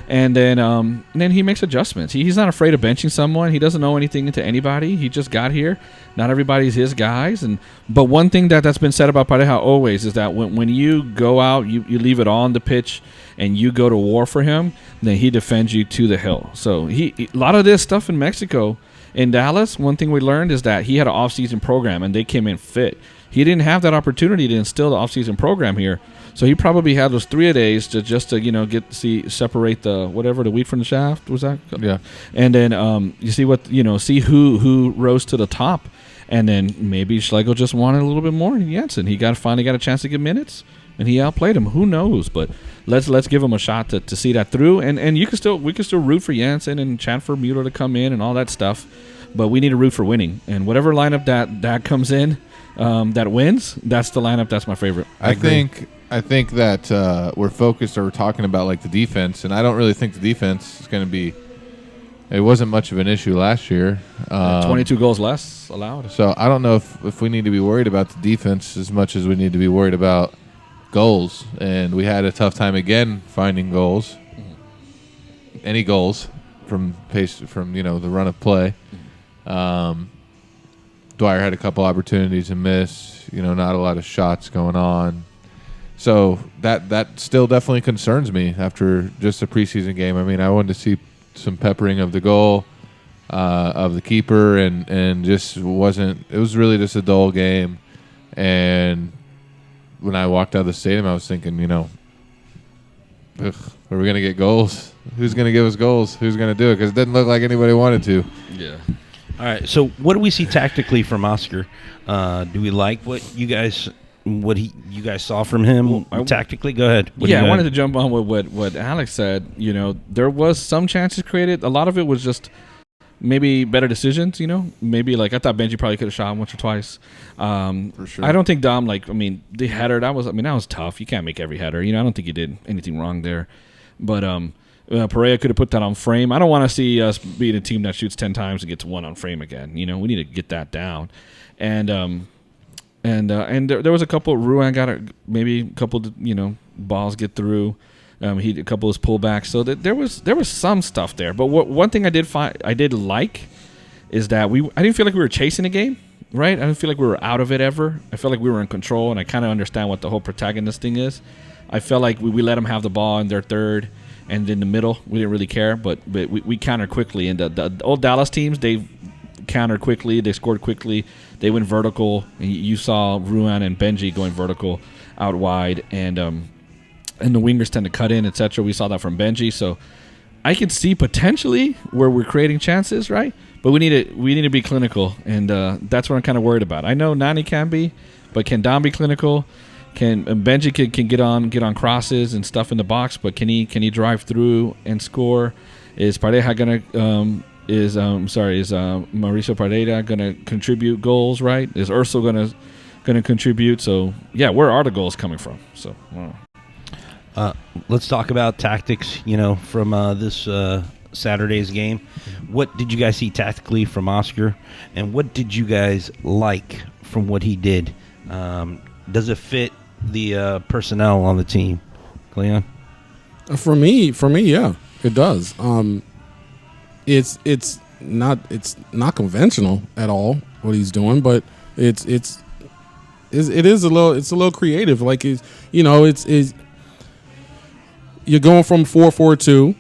and then he makes adjustments. He's not afraid of benching someone. He doesn't know anything to anybody. He just got here. Not everybody's his guys. But one thing that's been said about Pareja always is that when you go out, you leave it all on the pitch and you go to war for him, then he defends you to the hill. So a lot of this stuff in Mexico. In Dallas, one thing we learned is that he had an off-season program, and they came in fit. He didn't have that opportunity to instill the off-season program here, so he probably had those 3 days to separate the wheat from the shaft. Was that? Yeah. And then you see who rose to the top, and then maybe Schlegel just wanted a little bit more than Jensen. He finally got a chance to get minutes, and he outplayed him. Who knows? But let's give him a shot to see that through. And we can still root for Jensen and chant for Mueller to come in and all that stuff. But we need to root for winning. And whatever lineup that comes in that wins, that's the lineup that's my favorite. I think that we're focused, or we're talking about like the defense, and I don't really think the defense is going to be. It wasn't much of an issue last year. 22 goals less allowed. So I don't know if we need to be worried about the defense as much as we need to be worried about goals. And we had a tough time again finding goals. Any goals from the run of play. Dwyer had a couple opportunities to miss. Not a lot of shots going on. So that still definitely concerns me after just a preseason game. I mean, I wanted to see some peppering of the goal, of the keeper, and just wasn't. It was really just a dull game. And when I walked out of the stadium, I was thinking, are we going to get goals? Who's going to give us goals? Who's going to do it? Because it didn't look like anybody wanted to. Yeah. All right. So what do we see tactically from Oscar? Do we like what you guys saw from him tactically? Go ahead. I wanted to jump on with what Alex said. There was some chances created. A lot of it was just maybe better decisions. Maybe like I thought Benji probably could have shot once or twice. For sure. I don't think Dom the header that was tough. You can't make every header. I don't think he did anything wrong there. But Pareja could have put that on frame. I don't want to see us being a team that shoots 10 times and gets one on frame again. We need to get that down. And there was a couple. Ruan got maybe a couple. Balls get through. He a couple of his pullbacks. So there was some stuff there. But one thing I did like is that I didn't feel like we were chasing the game. Right? I didn't feel like we were out of it ever. I felt like we were in control, and I kind of understand what the whole protagonist thing is. I felt like we let them have the ball in their third. And in the middle, we didn't really care, but we countered quickly. And the old Dallas teams, they countered quickly. They scored quickly. They went vertical. And you saw Ruan and Benji going vertical out wide, and the wingers tend to cut in, etc. We saw that from Benji. So I could see potentially where we're creating chances, right? But we need to be clinical, and that's what I'm kind of worried about. I know Nani can be, but can Dom be clinical? Benji can get on crosses and stuff in the box, but can he drive through and score? Is Pareja gonna Is Mauricio Pareja going to contribute goals? Right? Is Urso going to contribute? So yeah, where are the goals coming from? So let's talk about tactics. From this Saturday's game, what did you guys see tactically from Oscar, and what did you guys like from what he did? Does it fit the personnel on the team, Cleon? For me, yeah, it does. It's not conventional at all what he's doing, but it is a little creative. Like it's you're going from 4-4-2.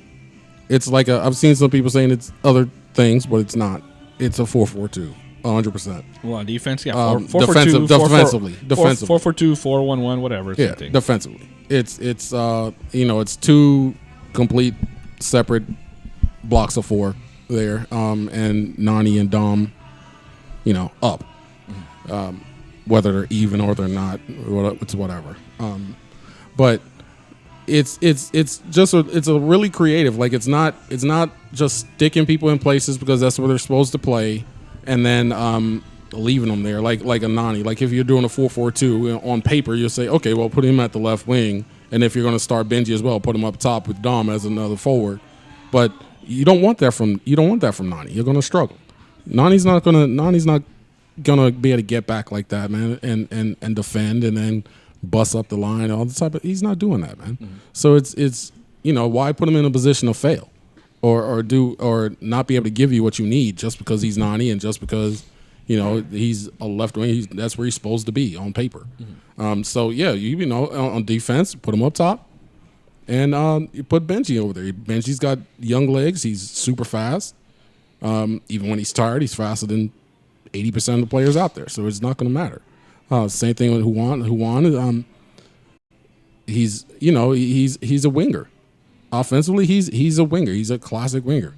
It's like I've seen some people saying it's other things, but it's not. It's a 4-4-2, 100%. Well, on defense, yeah, defensively, 4-4-2, 4-1-1, whatever. Yeah, same thing. defensively, it's two complete separate blocks of four there, and Nani and Dom, up, whether they're even or they're not, it's whatever. But it's a really creative. Like it's not just sticking people in places because that's where they're supposed to play, and then leaving them there like a Nani. Like if you're doing a 4-4-2 on paper, you'll say, okay, well put him at the left wing, and if you're going to start Benji as well, put him up top with Dom as another forward. But you don't want that from Nani. You're going to struggle. Nani's not gonna be able to get back like that, man, and defend and then bust up the line, all the type of. He's not doing that, man. Mm-hmm. So it's why put him in a position to fail, or not be able to give you what you need just because he's Nani and just because he's a left wing. That's where he's supposed to be on paper. Mm-hmm. So yeah, on defense, put him up top, and you put Benji over there. Benji's got young legs. He's super fast. Even when he's tired, he's faster than 80% of the players out there. So it's not going to matter. Same thing with Juan. He's a winger. Offensively, he's a winger. He's a classic winger.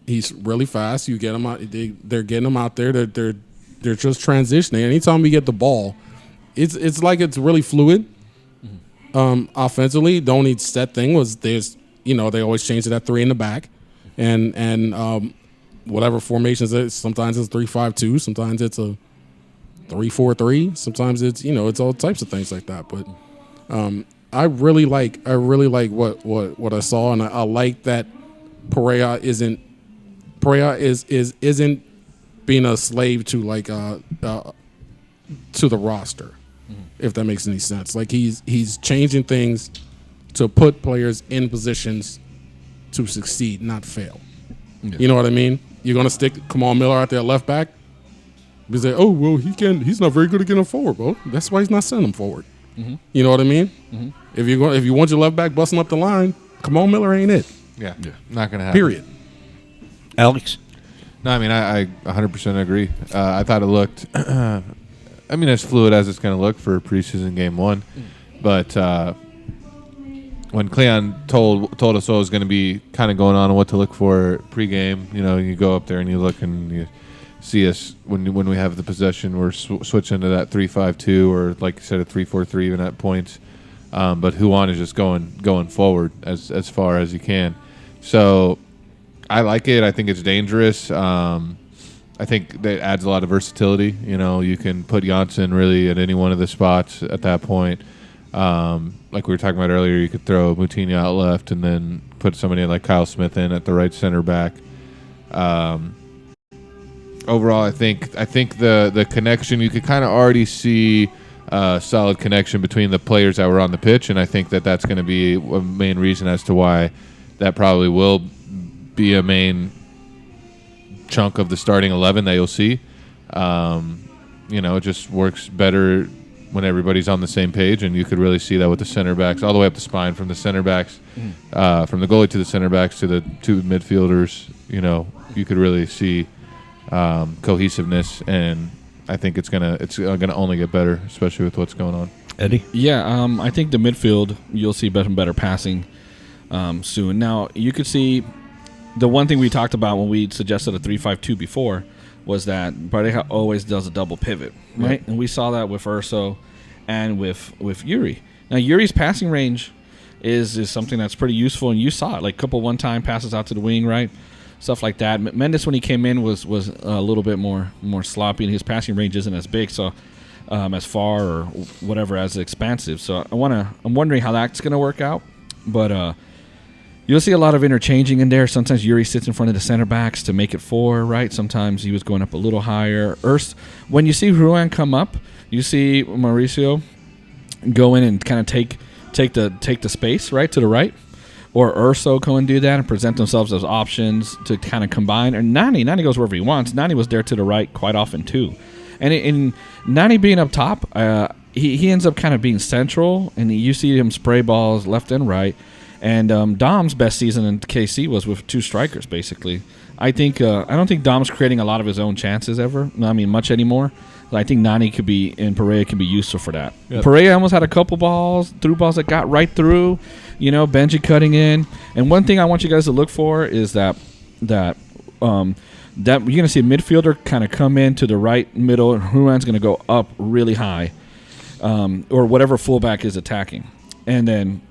He's really fast. You get him out. They're getting him out there. They're just transitioning. Anytime we get the ball, it's like it's really fluid. Offensively, the only set thing was they always change it at 3 in the back, and whatever formations it is. Sometimes it's 3-5-2. Sometimes it's a 3-4-3. Sometimes it's all types of things like that. But I really like what I saw, and I like that Pareja isn't being a slave to to the roster, if that makes any sense. Like he's changing things to put players in positions to succeed, not fail. Yeah. You know what I mean? You're gonna stick Kamal Miller out there at left back. We say, oh well, he's not very good at getting forward, bro. That's why he's not sending him forward. Mm-hmm. You know what I mean? Mm-hmm. If you want your left back busting up the line, Kamal Miller ain't it. Yeah. Not gonna happen. Period. Alex? No, I mean I 100% agree. I thought it looked, as fluid as it's gonna look for preseason game 1, but when Cleon told us what was going to be kind of going on and what to look for pregame, you go up there and you look and you see us when we have the possession, we're switching to that 3-5-2 or like you said, a 3-4-3 even at points. But Juan is just going forward as far as he can. So I like it. I think it's dangerous. I think that adds a lot of versatility. You can put Janssen really at any one of the spots at that point. Like we were talking about earlier, you could throw Moutinho out left and then put somebody like Kyle Smith in at the right center back. Overall, I think the connection, you could kind of already see a solid connection between the players that were on the pitch, and I think that's going to be a main reason as to why that probably will be a main chunk of the starting 11 that you'll see. It just works better when everybody's on the same page, and you could really see that with the center backs, all the way up the spine, from the center backs, from the goalie to the center backs to the two midfielders. You could really see cohesiveness, and I think it's gonna only get better, especially with what's going on. Eddie? Yeah, I think the midfield, you'll see better and better passing soon. Now, you could see the one thing we talked about when we suggested a 3-5-2 before was that Pareja always does a double pivot, right? Yep. And we saw that with Urso and with Yuri. Now, Yuri's passing range is something that's pretty useful, and you saw it, like a couple one-time passes out to the wing, right? stuff like that. Mendes, when he came in, was a little bit more sloppy, and his passing range isn't as big, so as far or whatever as expansive. So I'm wondering how that's going to work out, but. You'll see a lot of interchanging in there. Sometimes Yuri sits in front of the center backs to make it 4, right? Sometimes he was going up a little higher. When you see Ruan come up, you see Mauricio go in and kind of take the space, right, to the right. Or Urso go and do that and present themselves as options to kind of combine. And Nani goes wherever he wants. Nani was there to the right quite often too. And in Nani being up top, he ends up kind of being central, and you see him spray balls left and right. And Dom's best season in KC was with 2 strikers, basically. I don't think Dom's creating a lot of his own chances ever. I mean, much anymore. I think Nani and Pareja can be useful for that. Yep. Pareja almost had a couple through balls that got right through. Benji cutting in. And one thing I want you guys to look for is that you're going to see a midfielder kind of come in to the right middle, and Ruan's going to go up really high, or whatever fullback is attacking, and then.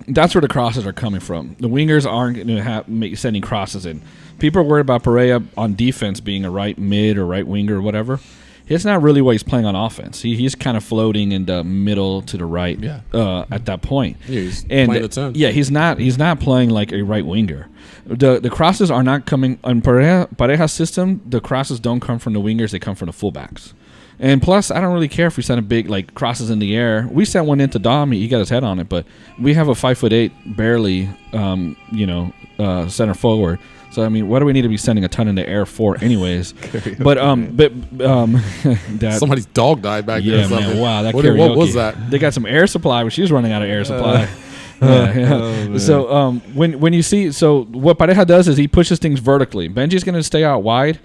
That's where the crosses are coming from. The wingers aren't going to sending crosses in. People are worried about Pareja on defense being a right mid or right winger or whatever. It's not really what he's playing on offense. He's kind of floating in the middle to the right at that point. Yeah, he's playing the 10. Yeah, he's not playing like a right winger. The crosses are not coming on Pareja's system. The crosses don't come from the wingers; they come from the fullbacks. And plus, I don't really care if we send a big, crosses in the air. We sent one into Dom. He got his head on it. But we have a 5'8", barely, center forward. So, I mean, what do we need to be sending a ton in the air for anyways? but somebody's dog died back there or something. Man, wow, that what was that? They got some air supply, but she was running out of air supply. Oh, so when you see, what Pareja does is he pushes things vertically. Benji's going to stay out wide.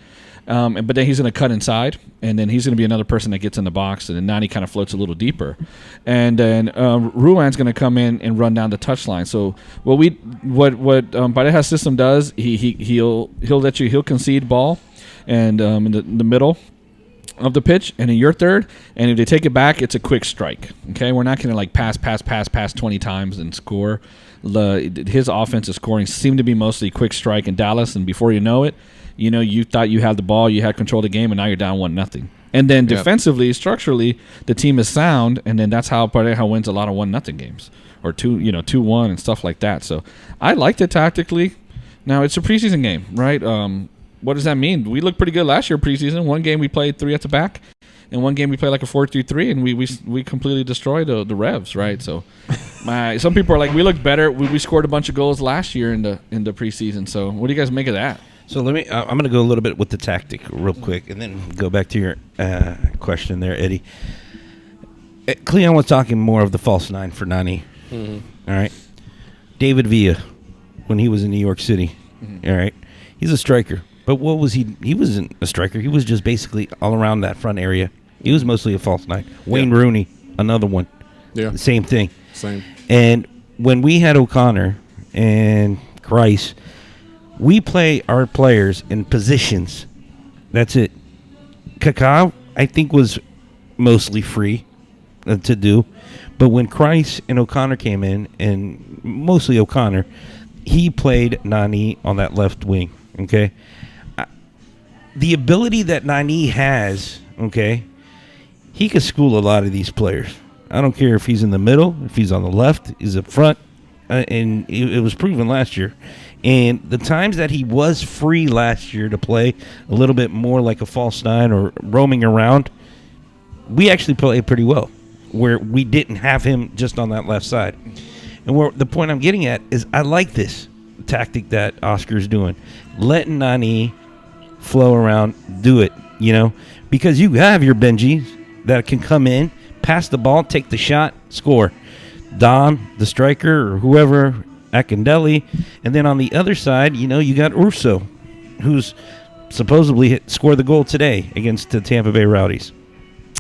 But then he's going to cut inside, and then he's going to be another person that gets in the box, and then Nani kind of floats a little deeper. And then Ruan's going to come in and run down the touchline. So what Pareja's system does, he'll concede ball and in the middle of the pitch, and in your third, and if they take it back, it's a quick strike. Okay, we're not going to pass 20 times and score. His offensive scoring seemed to be mostly quick strike in Dallas, and before you know it, you thought you had the ball, you had control of the game, and now you're down 1-0. And then defensively, structurally, the team is sound, and then that's how Pareja wins a lot of 1-0 games, or 2-1 and stuff like that. So I liked it tactically. Now it's a preseason game, right? What does that mean? We looked pretty good last year preseason. One game we played 3 at the back, and one game we played like a 4-3-3, and we completely destroyed the Revs, right? So some people are like, we looked better. We scored a bunch of goals last year in the preseason. So what do you guys make of that? So I'm going to go a little bit with the tactic real quick, and then go back to your question there, Eddie. Cleon was talking more of the false 9 for Nani. Mm-hmm. All right. David Villa, when he was in New York City, all right, he's a striker. But what was he? He wasn't a striker. He was just basically all around that front area. He was mostly a false 9. Wayne Rooney, another one. Yeah. Same thing. Same. And when we had O'Connor and Christ, we play our players in positions. That's it. Kaká, I think, was mostly free to do. But when Christ and O'Connor came in, and mostly O'Connor, he played Nani on that left wing. Okay? The ability that Nani has, okay, he could school a lot of these players. I don't care if he's in the middle, if he's on the left, he's up front. And it was proven last year. And the times that he was free last year to play a little bit more like a false 9 or roaming around, we actually played pretty well, where we didn't have him just on that left side. And the point I'm getting at is I like this tactic that Oscar's doing. Letting Nani flow around, do it, because you have your Benjis that can come in, pass the ball, take the shot, score. Dom, the striker, or whoever, Akindele, and then on the other side, you got Urso, who's supposedly scored the goal today against the Tampa Bay Rowdies.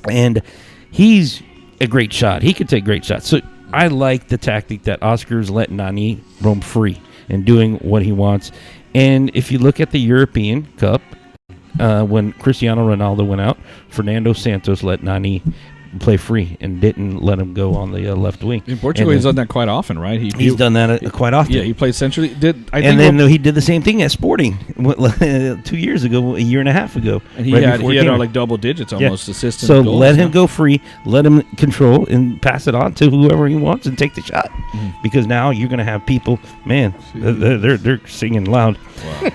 And he's a great shot. He could take great shots. So I like the tactic that Oscar's letting Nani roam free and doing what he wants. And if you look at the European Cup, when Cristiano Ronaldo went out, Fernando Santos let Nani play free and didn't let him go on the left wing. In Portugal, he's done that quite often, right? He's done that quite often. Yeah, he played centrally. He did the same thing at Sporting 2 years ago, a year and a half ago. And he had like double digits almost assists. So let him go free, let him control and pass it on to whoever he wants and take the shot. Because now you're going to have people, man, they're singing loud. Wow.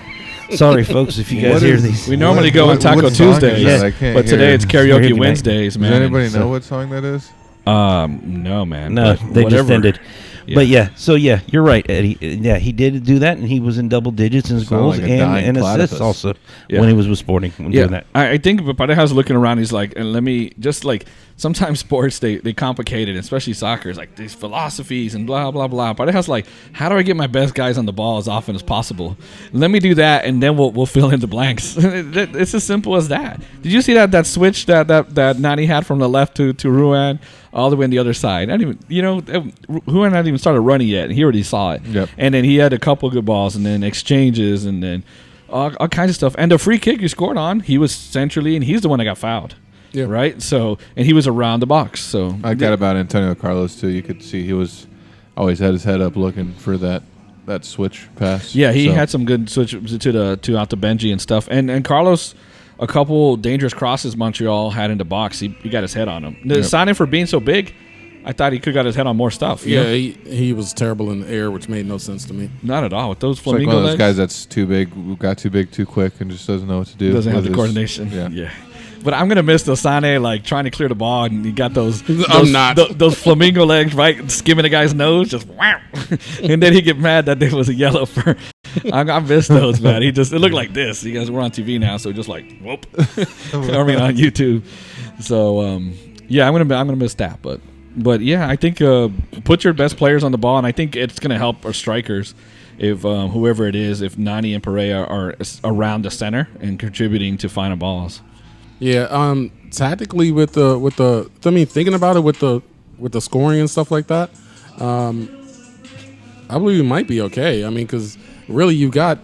Sorry, folks, if you guys hear these. We normally go on Taco Tuesdays, but today it's Karaoke Wednesdays, man. Does anybody know what song that is? No, man. No, they just ended. Yeah. But you're right, Eddie. Yeah, he did do that, and he was in double digits in his goals and assists also when he was with Sporting. Doing that. I think Pareja's looking around. He's like, and let me just like sometimes sports they complicate it, especially soccer. It's like these philosophies and blah blah blah. Pareja's like, how do I get my best guys on the ball as often as possible? Let me do that, and then we'll fill in the blanks. It's as simple as that. Did you see that switch that Nani had from the left to Ruan? All the way on the other side. I didn't even, Juan hadn't even started running yet, and he already saw it. Yep. And then he had a couple good balls, and then exchanges, and then all kinds of stuff. And the free kick you scored on, he was centrally, and he's the one that got fouled. Yeah. Right? So, and he was around the box. So I got about Antonio Carlos, too. You could see he was always had his head up looking for that switch pass. Yeah, he had some good switch to out to Benji and stuff. And Carlos, a couple dangerous crosses Montreal had in the box. He got his head on him. The signing for being so big, I thought he could have got his head on more stuff. Yeah, he was terrible in the air, which made no sense to me. Not at all. With those It's flamingo like one of those legs, guys that's too big, got too big too quick, and just doesn't know what to do. Doesn't have the coordination. Yeah. But I'm gonna miss Sane like trying to clear the ball, and he got those flamingo legs, right, skimming the guy's nose, just wow, and then he get mad that there was a yellow for. I missed those, man. It looked like this. You guys were on TV now, so just like whoop. I mean on YouTube. So I'm gonna miss that, but yeah, I think put your best players on the ball, and I think it's gonna help our strikers if whoever it is, if Nani and Pareja are around the center and contributing to final balls. Yeah, tactically thinking about it with the scoring and stuff like that, I believe it might be okay. I mean, because really you've got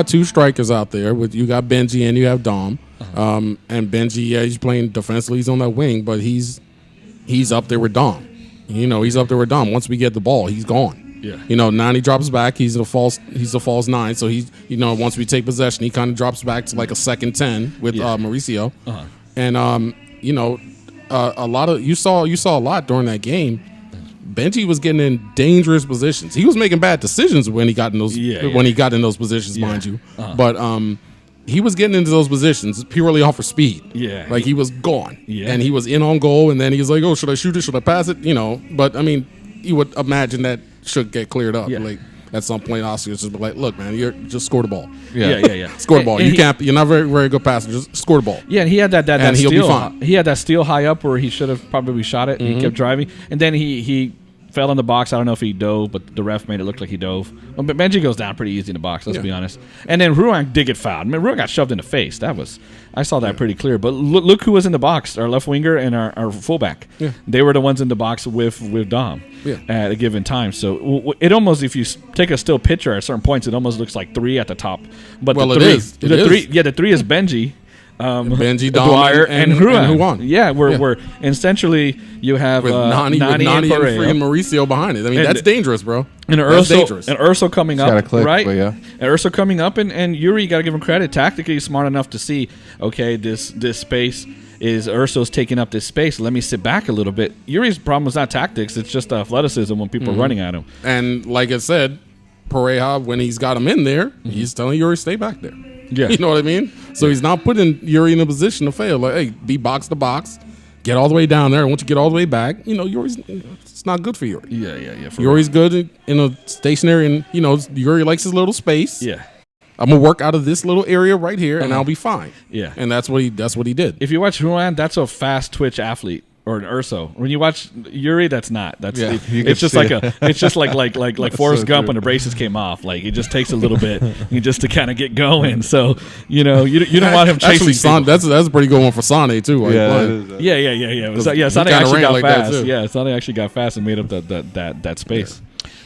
two strikers out there. You got Benji and you have Dom. And Benji, he's playing defensively. He's on that wing, but he's up there with Dom. He's up there with Dom. Once we get the ball, he's gone. Yeah. Nani drops back. He's a false 9. So once we take possession, he kind of drops back to like a second 10 with Mauricio. Uh-huh. And a lot of you saw a lot during that game. Benji was getting in dangerous positions. He was making bad decisions when he got in those positions, mind you. Uh-huh. But he was getting into those positions purely off of speed. Yeah. Like he was gone. Yeah. And he was in on goal, and then he was like, oh, should I shoot it? Should I pass it? But I mean, you would imagine that should get cleared up. Yeah. Like at some point, Oscar's just be like, look, man, you just score the ball. Yeah. Score the ball. You're not very, very good passer. Just score the ball. Yeah, and he had that and steal. He'll be fine. He had that steal high up where he should have probably shot it, and he kept driving. And then he fell in the box. I don't know if he dove, but the ref made it look like he dove. But Benji goes down pretty easy in the box, let's be honest. And then Ruan did get fouled. I mean, Ruan got shoved in the face. I saw that pretty clear. But look who was in the box, our left winger and our fullback. Yeah. They were the ones in the box with Dom at a given time. So it almost, if you take a still picture at certain points, it almost looks like 3 at the top. But the three is Benji. Benji, Dwyer, and Juan. Yeah, we're essentially you have with Nani and freaking Mauricio behind it. I mean, that's dangerous, bro. And Urso coming up, click, right? Yeah. And Urso coming up, and Yuri, you got to give him credit. Tactically, he's smart enough to see, okay, this space is Urso's taking up this space. Let me sit back a little bit. Yuri's problem was not tactics; it's just athleticism when people are running at him. And like I said, Pareja, when he's got him in there, he's telling Yuri stay back there. Yeah. You know what I mean? So he's not putting Yuri in a position to fail. Like, hey, be box to box, get all the way down there. Once you get all the way back, Yuri's, it's not good for Yuri. Yeah. Yuri's good in a stationary, and, Yuri likes his little space. Yeah. I'm going to work out of this little area right here, and I'll be fine. Yeah. And that's what he did. If you watch Juan, that's a fast twitch athlete. Or an Urso. When you watch Yuri, that's not. It's just like Forrest Gump when the braces came off. Like it just takes a little bit just to kind of get going. So you don't want him chasing. Actually, that's a pretty good one for Sane too. Like, yeah. Sane actually got fast. Sane actually got fast and made up that space.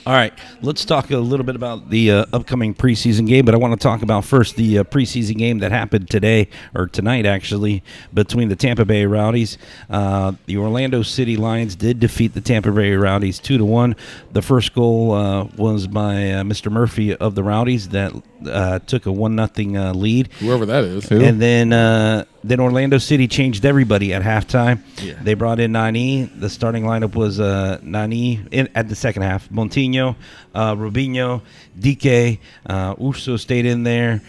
All right, let's talk a little bit about the upcoming preseason game, but I want to talk about first the preseason game that happened today, or tonight actually, between the Tampa Bay Rowdies. The Orlando City Lions did defeat the Tampa Bay Rowdies 2-1. The first goal was by Mr. Murphy of the Rowdies that took a 1-0 lead. Whoever that is. And then Orlando City changed everybody at halftime. Yeah. They brought in Nani. The starting lineup was Nani at the second half. Montinho, Rubinho, DK, Urso stayed in there.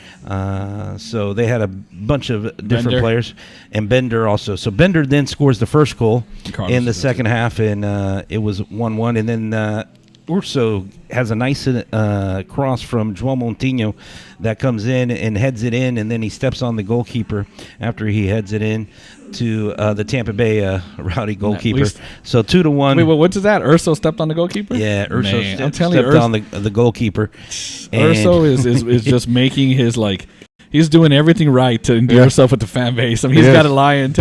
So they had a bunch of different Bender. players. And Bender also. So Bender then scores the first goal Carlos in the did second half, and it was 1-1. And then Urso has a nice cross from João Montinho that comes in and heads it in, and then he steps on the goalkeeper after he heads it in to the Tampa Bay Rowdy goalkeeper. So 2-1. Wait, what's that? Urso stepped on the goalkeeper? Yeah, Urso Man, I'm stepped telling you, on the goalkeeper. Urso is just making his he's doing everything right to endear himself with the fan base. I mean, he's got a lion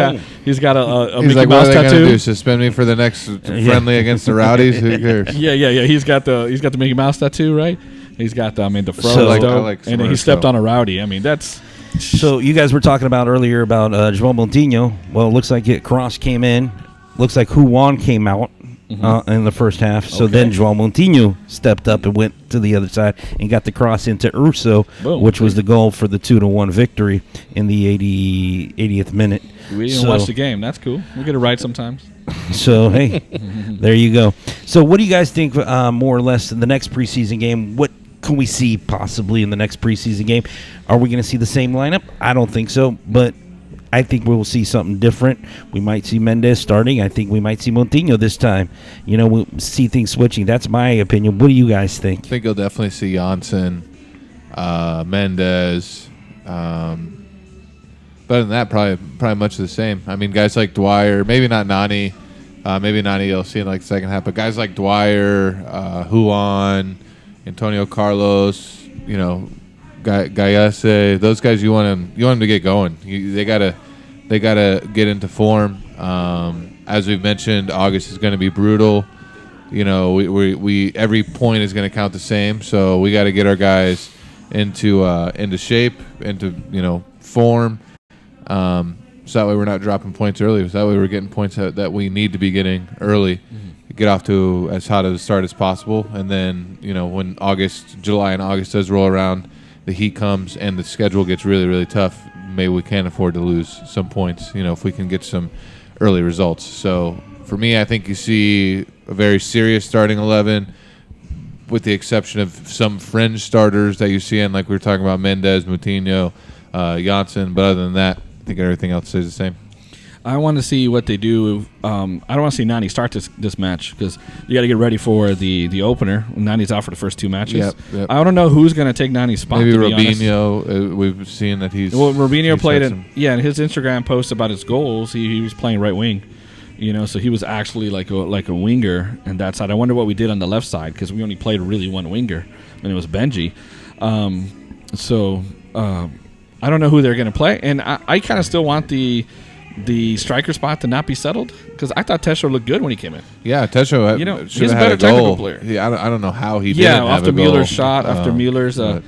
he's got a He's Mickey like, Mouse what are they tattoo. going to do? Suspend me for the next friendly against the Rowdies? Who cares? Yeah. He's got the Mickey Mouse tattoo, right? He's got the fro, So- I dope, like and then he Urso. stepped on a Rowdy. I mean, that's So you guys were talking about earlier about João Montinho. Well, it looks like Cross came in. Looks like Juan came out in the first half. So then João Montinho stepped up and went to the other side and got the cross into Urso, Boom. which was the goal for the 2-1 victory in the 80th minute. we didn't watch the game. That's cool. We get it right sometimes. So, hey, there you go. So what do you guys think more or less in the next preseason game? What can we see possibly in the next preseason game? Are we going to see the same lineup? I don't think so, but I think we will see something different. We might see Mendez starting. I think we might see Montinho this time. We'll see things switching. That's my opinion. What do you guys think? I think you'll definitely see Janssen, Mendez. But than that, probably much the same. I mean, guys like Dwyer, maybe not Nani. Maybe Nani you'll see in like the second half. But guys like Dwyer, Juan, Antonio Carlos, Gallese, those guys you want them to get going. They gotta get into form. As we've mentioned, August is going to be brutal. We every point is going to count the same. So we got to get our guys into shape, into form. So that way we're not dropping points early. So that way we're getting points that we need to be getting early. Get off to as hot a start as possible, and then when July and August does roll around, the heat comes and the schedule gets really, really tough. Maybe we can't afford to lose some points, if we can get some early results. So for me, I think you see a very serious starting 11, with the exception of some fringe starters that you see in, like we were talking about, Mendez, Moutinho, Janssen. But other than that, I think everything else stays the same. I want to see what they do. I don't want to see Nani start this match because you got to get ready for the opener. Nani's out for the first two matches. Yep. I don't know who's going to take Nani's spot. Maybe to be honest. Robinho. We've seen that he's. Well, Robinho played had it. Yeah, in his Instagram post about his goals, he was playing right wing. So he was actually like a winger in that side. I wonder what we did on the left side because we only played really one winger, and it was Benji. I don't know who they're going to play, and I kind of still want the striker spot to not be settled because I thought Tesho looked good when he came in. Yeah, Tesho. He's a had better a technical goal. player. Yeah, I don't know how he. Yeah, didn't have after a goal. Mueller's shot, after Mueller's but-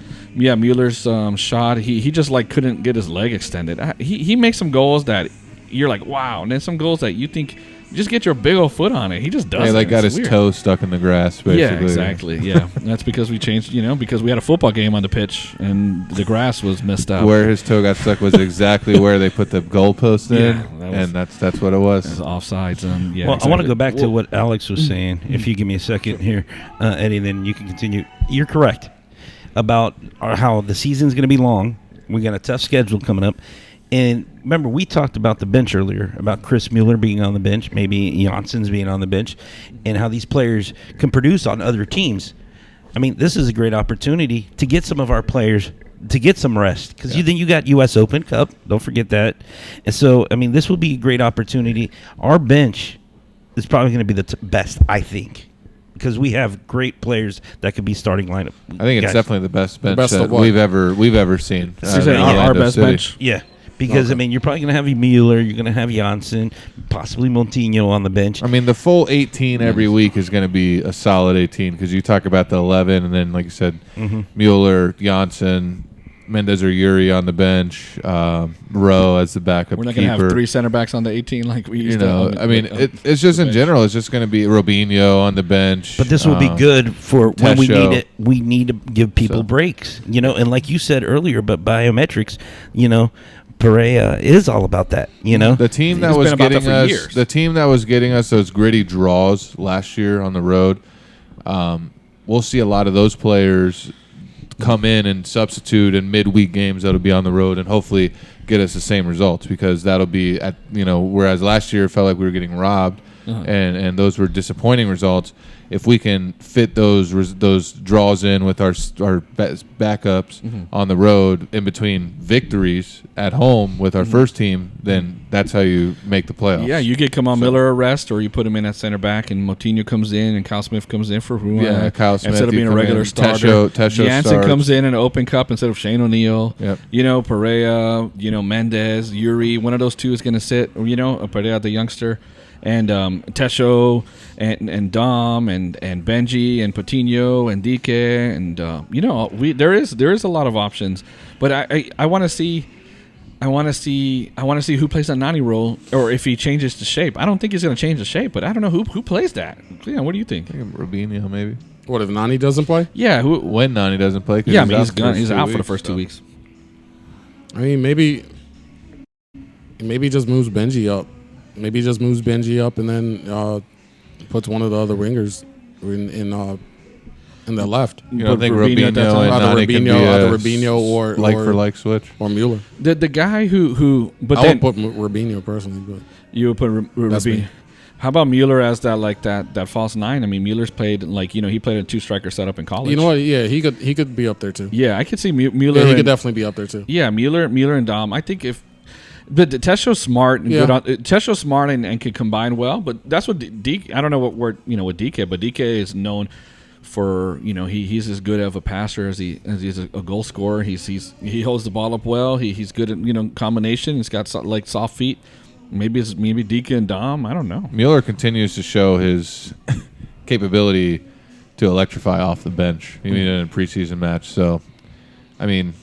shot, he just couldn't get his leg extended. He makes some goals that you're like, wow, and then some goals that you think just get your big old foot on it. He just doesn't. Yeah, got It's his weird. toe stuck in the grass. Basically. Yeah, exactly. Yeah, that's because we changed. Because we had a football game on the pitch and the grass was messed up. Where his toe got stuck was exactly where they put the goalpost in, Yeah, and that's what it was. It was offsides. Yeah, Well, exactly. I want to go back to what Alex was saying. If you give me a second here, Eddie, then you can continue. You're correct about how the season's going to be long. We got a tough schedule coming up. And remember, we talked about the bench earlier, about Chris Mueller being on the bench, maybe Janssen's being on the bench, and how these players can produce on other teams. I mean, this is a great opportunity to get some of our players to get some rest because then you got U.S. Open Cup. Don't forget that. And so, I mean, this will be a great opportunity. Our bench is probably going to be the best, I think, because we have great players that could be starting lineup. I think it's definitely the best bench best that of what? we've ever seen. So you said our best bench. Yeah. Because, Okay. I mean, you're probably going to have Mueller, you're going to have Janssen, possibly Montinho on the bench. I mean, the full 18 every week is going to be a solid 18 because you talk about the 11, and then, like you said, Mueller, Janssen, Mendez or Yuri on the bench, Rowe as the backup We're not going to keeper. have 3 center backs on the 18 like we used to. I mean, it's just in general. It's just going to be Robinho on the bench. But this will be good for when we Tesho. need it. We need to give people breaks, and like you said earlier, but biometrics, Pareja is all about that, The team that He's was been about that getting for us, years. the team that was getting us those gritty draws last year on the road, we'll see a lot of those players come in and substitute in midweek games that'll be on the road and hopefully get us the same results because that'll be at whereas last year it felt like we were getting robbed and those were disappointing results. If we can fit those draws in with our backups on the road in between victories at home with our first team, then that's how you make the playoffs. Yeah, you get Kamal Miller a rest, or you put him in at center back, and Moutinho comes in, and Kyle Smith comes in for Ruan. Yeah, Kyle Smith, instead of you being a come regular in, starter. Tesho Jansen starts. comes in an open cup instead of Shane O'Neill. Yep. Pareja, Mendez, Yuri. One of those two is going to sit. Pareja, the youngster, and Tesho and Dom and Benji and Patino and Dike and there is a lot of options, but I want to see. I want to see who plays that Nani role, or if he changes the shape. I don't think he's going to change the shape, but I don't know who plays that. Cleon, what do you think? I think Robinho maybe. What if Nani doesn't play? Yeah, When Nani doesn't play, 'cause Yeah, I mean he's out out for the first 2 weeks. I mean, maybe just moves Benji up. Maybe just moves Benji up and then puts one of the other wingers in the left. You don't think Robinho at that Robinho time? and Either Nani can be Robinho or like for like switch? or Mueller. The guy who but I then would put Robinho personally, but you would put That's Rubin. me. How about Mueller as that false 9? I mean, Mueller's played he played a 2-striker setup in college. you know what? Yeah, he could be up there too. Yeah, I could see Mueller. Yeah, he and- could definitely be up there too. Yeah, Mueller and Dom. I think but Tesho's smart and Yeah. good on, Tesho's smart and can combine well. But that's what DK. I don't know what word with DK, but DK is known for he's as good of a passer as he is a goal scorer. He holds the ball up well. He's good at combination. He's got soft feet. Maybe DK and Dom. I don't know. Mueller continues to show his capability to electrify off the bench. He did it in a preseason match. So, I mean,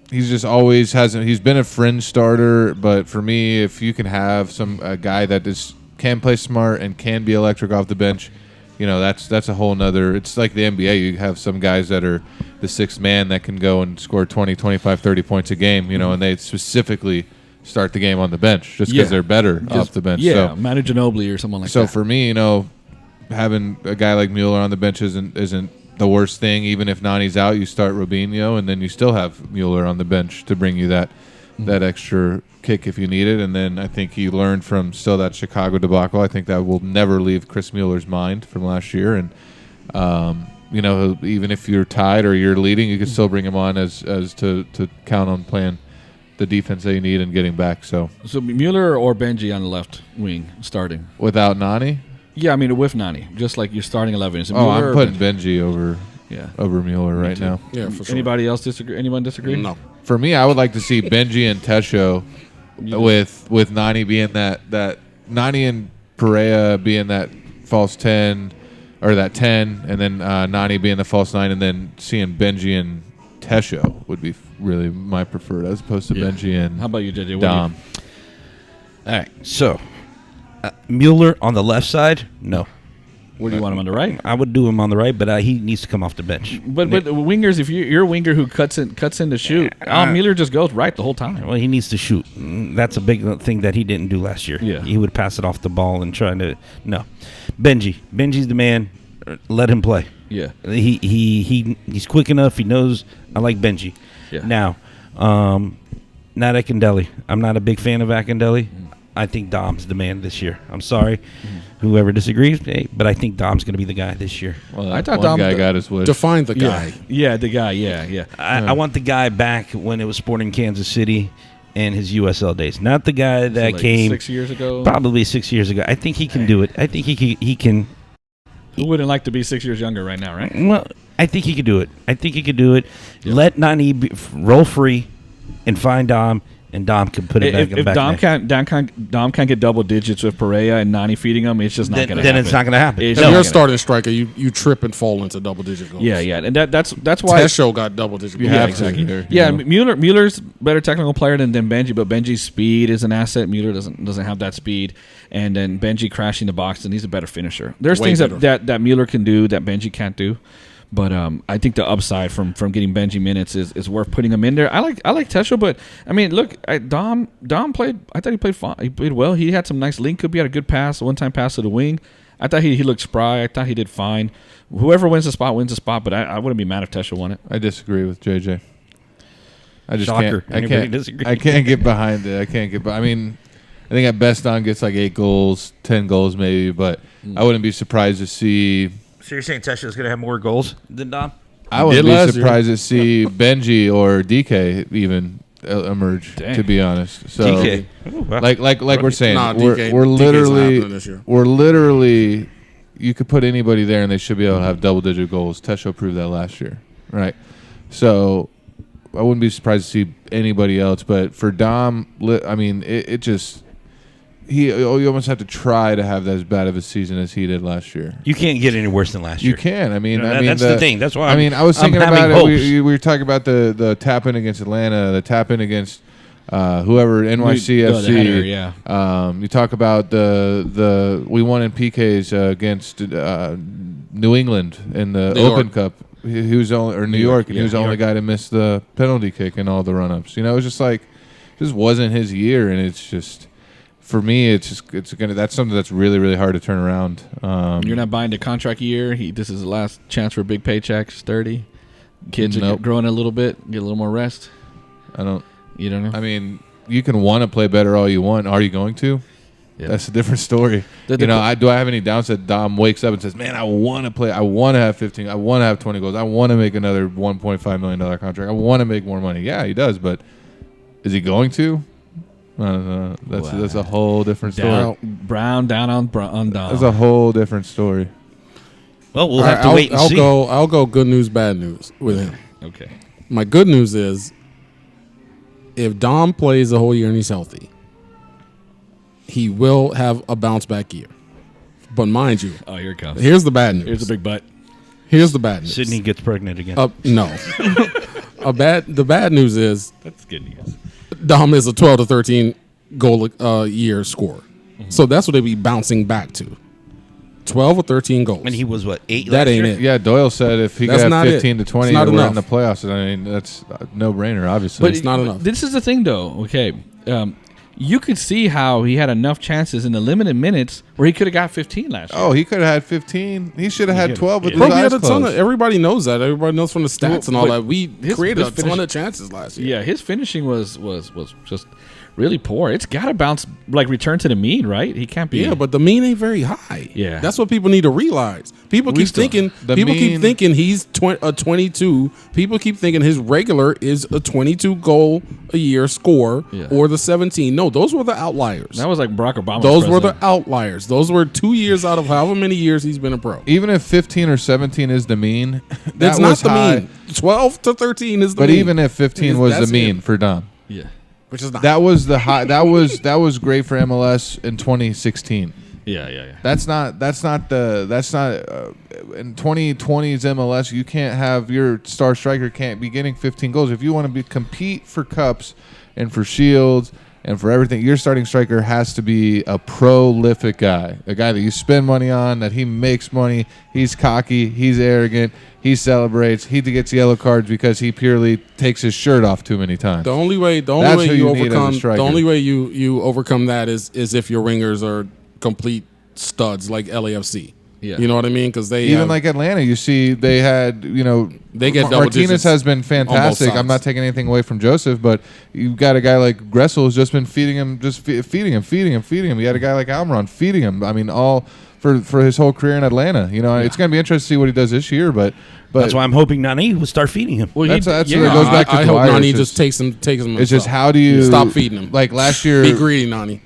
he's just always hasn't. He's been a fringe starter, but for me, if you can have a guy that can play smart and can be electric off the bench, that's a whole nother. It's like the NBA. You have some guys that are the sixth man that can go and score 20, 25, 30 points a game. And they specifically start the game on the bench just because they're better off the bench. Yeah, So, Manu Ginobili or someone like so that. for me, having a guy like Mueller on the bench isn't the worst thing. Even if Nani's out, you start Robinho, and then you still have Mueller on the bench to bring you that extra kick if you need it. And then I think he learned from that Chicago debacle. I think that will never leave Chris Mueller's mind from last year. And even if you're tied or you're leading, you can still bring him on as to count on playing the defense that you need and getting back. So Mueller or Benji on the left wing starting. without Nani, Yeah, I mean with Nani, just like your starting 11. Is it oh, Mueller I'm or putting Benji? Benji over Mueller right too. now. Yeah, for sure. Anybody else disagree? Anyone disagree? No. For me, I would like to see Benji and Tesho with Nani being that Nani and Pareja being that false 10 or that 10, and then Nani being the false 9, and then seeing Benji and Tesho would be really my preferred as opposed to Benji and How about you, JJ? What Dom. All right, so Mueller on the left side, no. Where do you want him on the right? I would do him on the right, but he needs to come off the bench. But wingers, if you're a winger who cuts in to shoot, Mueller just goes right the whole time. Well, he needs to shoot. That's a big thing that he didn't do last year. Yeah. He would pass it off the ball and try to no. Benji's the man. Let him play. Yeah. He's quick enough. He knows. I like Benji. Yeah. Now, not Akindelli. I'm not a big fan of Akindelli. I think Dom's the man this year. I'm sorry, whoever disagrees, but I think Dom's going to be the guy this year. Well, I thought one Dom guy got his wish. Define the guy. Yeah, the guy. Yeah. I want the guy back when it was Sporting Kansas City and his USL days, not the guy that Like came 6 years ago. probably 6 years ago. I think he can do it. I think he can. Who wouldn't like to be 6 years younger right now, right? Well, I think he could do it. Let Nani roll free and find Dom and Dom can put it back in the If back. Dom can't get double digits with Pareja and Nani feeding him, it's just not going to happen. Then it's not going to happen. It's If not you're a gonna- starting striker, you trip and fall into double-digit goals. Yeah, and that's why. Tesho got double-digit goals. have to exactly. there, Yeah, you know? Mueller's better technical player than Benji, but Benji's speed is an asset. Mueller doesn't have that speed, and then Benji crashing the box, and he's a better finisher. There's Way things better. that Mueller can do that Benji can't do, but I think the upside from getting Benji minutes is worth putting him in there. I like Tesho, but I mean, look, Dom played. I thought he played fine. He played well. He had some nice link. He had a good pass, a one-time pass to the wing. I thought he looked spry. I thought he did fine. Whoever wins the spot wins the spot, but I wouldn't be mad if Tesho won it. I disagree with JJ. I just Shocker. can't. I Anybody can't. disagree? I can't get behind it. I mean, I think at best Don gets like 8 goals, 10 goals maybe, but I wouldn't be surprised to see. So you're saying Tesho's going to have more goals than Dom? I wouldn't did be last year. surprised to see Benji or DK even emerge. Dang. To be honest, so DK. Ooh, wow. like we're saying, Nah, we're DK's not happening this year. literally, you could put anybody there and they should be able to have double-digit goals. Tesho proved that last year, right? So I wouldn't be surprised to see anybody else. But for Dom, I mean, it just you almost have to try to have as bad of a season as he did last year. You can't get any worse than last year. You can. I mean, You know, that's the thing. That's why I mean, I was I'm thinking having about it. hopes. We were talking about the tap in against Atlanta, the tap in against whoever NYCFC. The header, yeah. You talk about the we won in PKs against New England in the New Open York. Cup. He was only New York, and he was the New only York. guy to miss the penalty kick in all the run ups. You know, it was just like this wasn't his year, and it's just. For me, that's something that's really, really hard to turn around. You're not buying the contract year. This is the last chance for a big paycheck. He's 30. Kids are Nope. growing a little bit. Get a little more rest. I don't. You don't know. I mean, you can want to play better all you want. Are you going to? Yeah. That's a different story. The- You know, do I have any doubts that Dom wakes up and says, "Man, I want to play. I want to have 15. I want to have 20 goals. I want to make another $1.5 million contract. I want to make more money." Yeah, he does, but is he going to? That's a whole different story. Down, Brown down on Dom. That's a whole different story. Well, we'll All have right, to I'll, wait and I'll see. go. I'll go. Good news, bad news with him. Okay. My good news is, if Dom plays the whole year and he's healthy, he will have a bounce back year. But mind you, Oh, here it comes. here's the bad news. Here's the big butt. Here's the bad news. Sydney gets pregnant again. No. The bad news is That's good news. Dom is a 12 to 13 goal year scorer. So that's what they be bouncing back to. 12 or 13 goals. and he was, what, 8 That last ain't year? it. Yeah, Doyle said if he That's could not have it. 15 to 20, It's not we're enough. in the playoffs. I mean, that's a no-brainer, obviously. But It's not enough. This is the thing, though. Okay. You could see how he had enough chances in the limited minutes where he could have got 15 last year. Oh, he could have had 15. He should have had 12 with Yeah. his Bro, we eyes had a ton of. closed. Everybody knows that. Everybody knows from the stats and all But that. We his- created his a ton finish- of chances last year. Yeah, his finishing was just really poor. It's got to bounce, like return to the mean, right? He can't be. Yeah, but the mean ain't very high. Yeah. That's what people need to realize. People keep still- thinking. the People keep mean- thinking he's a 22. People keep thinking his regular is a 22 goal a year score Yeah. or the 17. No, those were the outliers. that was like Barack Obama. Those were the outliers. Those were 2 years out of however many years he's been a pro. Even if 15 or 17 is the mean, That's that not was the high. mean. 12 to 13 is the But mean. even if 15 was the That's mean it. for Dom, Yeah. Which is not. that was the high. That was great for MLS in 2016. Yeah. That's not in 2020's MLS. You can't have your star striker can't be getting 15 goals if you want to compete for cups and for shields and for everything. Your starting striker has to be a prolific guy, a guy that you spend money on, that he makes money. He's cocky, he's arrogant, he celebrates, he gets yellow cards because he purely takes his shirt off too many times. The only way That's who you you need as a overcome striker. the only way you overcome that is if your wingers are complete studs like LAFC. Yeah. You know what I mean? Because they Even have, like Atlanta, you see they had, They get double Martinez digits has been on both fantastic. I'm sides. not taking anything away from Joseph, but you've got a guy like Gressel who's just been feeding him. You had a guy like Almiron feeding him. I mean, all for his whole career in Atlanta. You know, it's going to be interesting to see what he does this year, but That's why I'm hoping Nani will start feeding him. Well, That's it yeah. goes back to I hope Dwyer. Nani It's just takes him. it's just how do you stop feeding him? Like last year, Be greedy, Nani.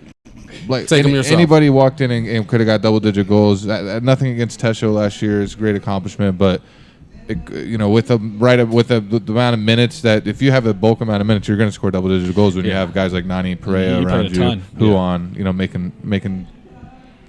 like Take 'em yourself. anybody walked in and could have got double-digit goals. Nothing against Tesho last year is a great accomplishment, but with the amount of minutes that if you have a bulk amount of minutes, you're going to score double-digit goals when you have guys like Nani, Pareja You around put a you, ton. who on making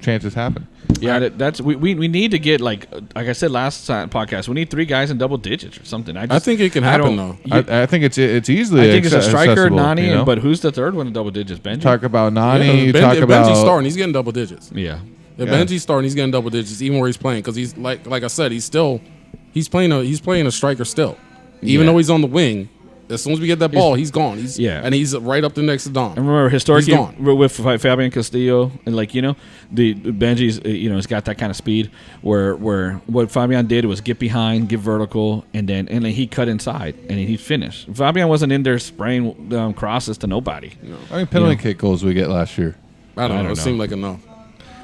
chances happen. Yeah, that's we need to get like I said last time podcast. We need 3 guys in double digits or something. I think it can happen though. I think it's easily. I think it's a striker, accessible, Nani, but who's the third one in double digits? Benji. Talk about Nani. Yeah, you talk if about Benji's starting, he's getting double digits. Yeah. If Benji's starting, he's getting double digits even where he's playing because he's like I said, he's playing a striker still, even though he's on the wing. As soon as we get that ball, he's gone. And he's right up there next to Dom. And remember, historically, with Fabian Castillo, and the Benji's, he's got that kind of speed where what Fabian did was get behind, get vertical, and then he cut inside, and he finished. Fabian wasn't in there spraying crosses to nobody. No. How many penalty kick goals we get last year? I don't know. It seemed like enough.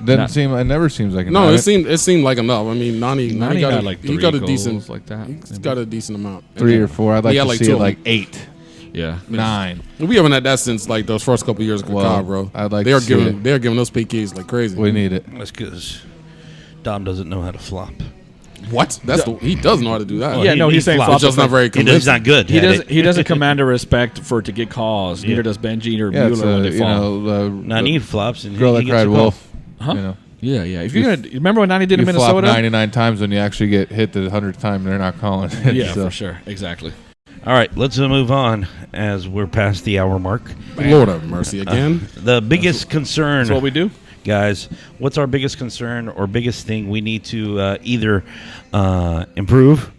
It never seems like enough. No, it seemed like enough. I mean, Nani got like 3 he got a goals decent like that. He's got a decent amount. 3 or 4. I'd like to see it like 8. Yeah, 9. We haven't had that since like those first couple of years of Kaká, bro. I'd like they're to see it. They're giving us PKs like crazy. We need it. That's because Dom doesn't know how to flop. What? He does know how to do that. Yeah, he's saying flop. It's just not very convincing. He's not good. He doesn't command a respect for it to get calls. Neither does Benji or Mueller when they fall. Nani flops and girl he that cried wolf. Huh? Yeah. If you're gonna remember what Nani did in Minnesota, Minnesota, flop 99 times when you actually get hit the 100th time, they're not calling it. Yeah, for sure, exactly. All right, let's move on as we're past the hour mark. Lord have mercy again. The biggest concern. That's what we do. Guys, what's our biggest concern or biggest thing we need to either improve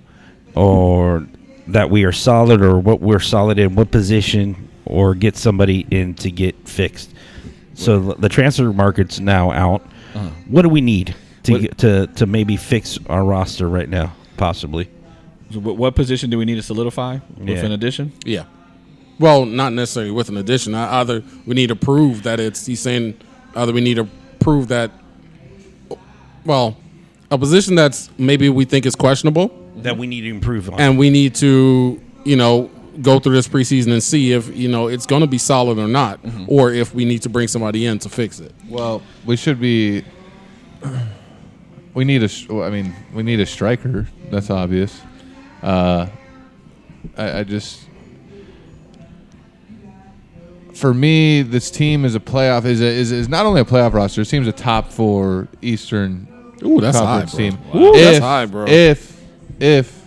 or that we are solid or what we're solid in, what position, or get somebody in to get fixed? So the transfer market's now out. What do we need to maybe fix our roster right now, possibly? So what position do we need to solidify with an addition? Yeah. Well, not necessarily with an addition. Either we need to prove that either we need to prove that, well, a position that's maybe we think is questionable. That we need to improve on. And we need to, go through this preseason and see if, it's going to be solid or not, or if we need to bring somebody in to fix it. Well, we should be. We need a striker. That's obvious. I just, for me, this team is a playoff. Is not only a playoff roster. This team's a top 4 Eastern that's Conference high, team. Wow. Ooh, that's high, bro. If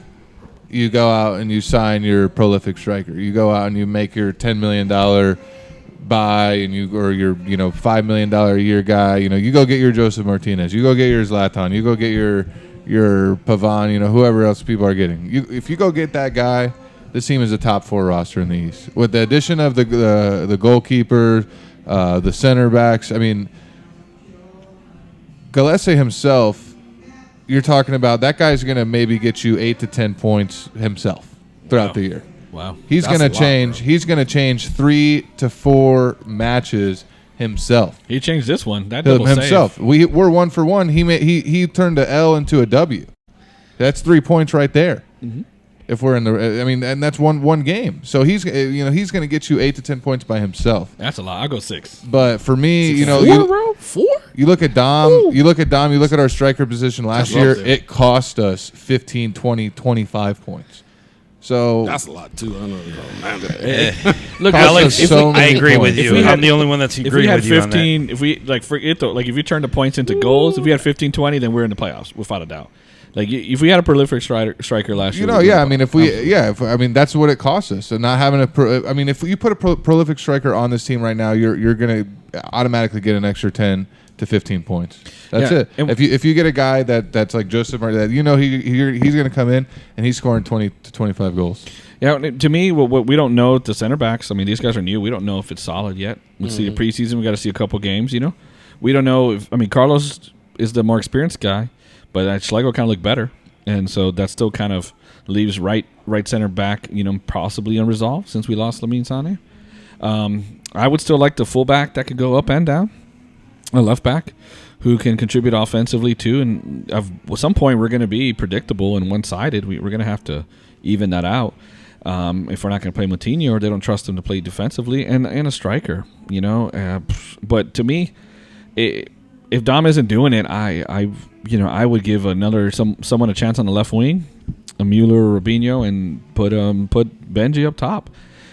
you go out and you sign your prolific striker, you go out and you make your $10 million buy, and your $5 million a year guy. You go get your Joseph Martinez. You go get your Zlatan. You go get your Pavan. Whoever else people are getting. If you go get that guy, this team is a top 4 roster in the East. With the addition of the goalkeeper, the center backs. I mean, Gillespie himself. You're talking about that guy's going to maybe get you 8 to 10 points himself throughout the year. Wow, he's going to change. He's going to change 3 to 4 matches himself. He changed this one. That double himself. Save. We're 1 for 1. He turned a L into a W. That's 3 points right there. Mm-hmm. If we're in the, and that's one game. So he's going to get you 8 to 10 points by himself. That's a lot. I'll go 6. But for me, 4? You look at Dom. Ooh. You look at our striker position last year. It cost us 15, 20, 25 points. So that's a lot too. I don't know. Look, Alex, I agree with you. I'm the only one that's agreeing with you on that. If we if you turn the points into goals, if we had 15, 20, then we're in the playoffs without a doubt. Like if we had a prolific striker last year, that's what it costs us. And not having if you put a prolific striker on this team right now, you're going to automatically get an extra 10 to 15 points. That's it. And if you get a guy that's like Joseph Martinez, he's going to come in and he's scoring 20 to 25 goals. Yeah, to me, what we don't know the center backs. I mean, these guys are new. We don't know if it's solid yet. We'll see the preseason. We got to see a couple games. We don't know if. I mean, Carlos is the more experienced guy, but Schlegel kind of looked better, and so that still kind of leaves right center back, possibly unresolved since we lost Lamine Sané. I would still like the fullback that could go up and down, a left back who can contribute offensively too. And at some point, we're going to be predictable and one-sided. We're going to have to even that out. If we're not going to play Moutinho or they don't trust him to play defensively, and a striker, But to me, if Dom isn't doing it, I would give someone a chance on the left wing, a Mueller or Rubinho and put Benji up top.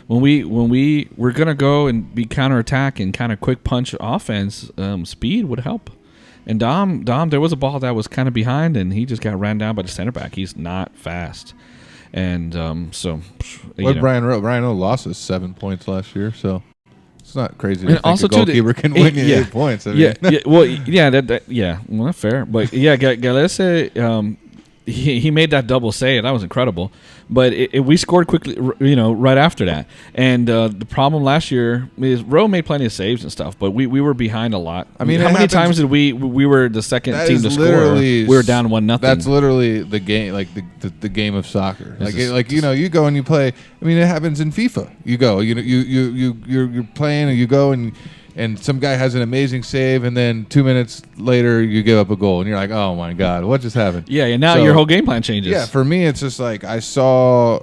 When we're gonna go and be counterattack and kind of quick punch offense, speed would help. And Dom, there was a ball that was kind of behind, and he just got ran down by the center back. He's not fast, and so. Brian O lost us 7 points last year, so it's not crazy to think also a goalkeeper can win you 8 points. I mean. Well, fair, but yeah, Galese, he made that double save. That was incredible. But we scored quickly, right after that. And the problem last year is Rowe made plenty of saves and stuff, but we were behind a lot. I mean, how many times did we were the second team to score? We were down 1-0. That's literally the game, like the game of soccer. You go and you play. I mean, it happens in FIFA. You go, you're playing, and you go and some guy has an amazing save, and then 2 minutes later you give up a goal, and you're like, oh my God, what just happened? Yeah, and now your whole game plan changes. Yeah, for me, it's just like I saw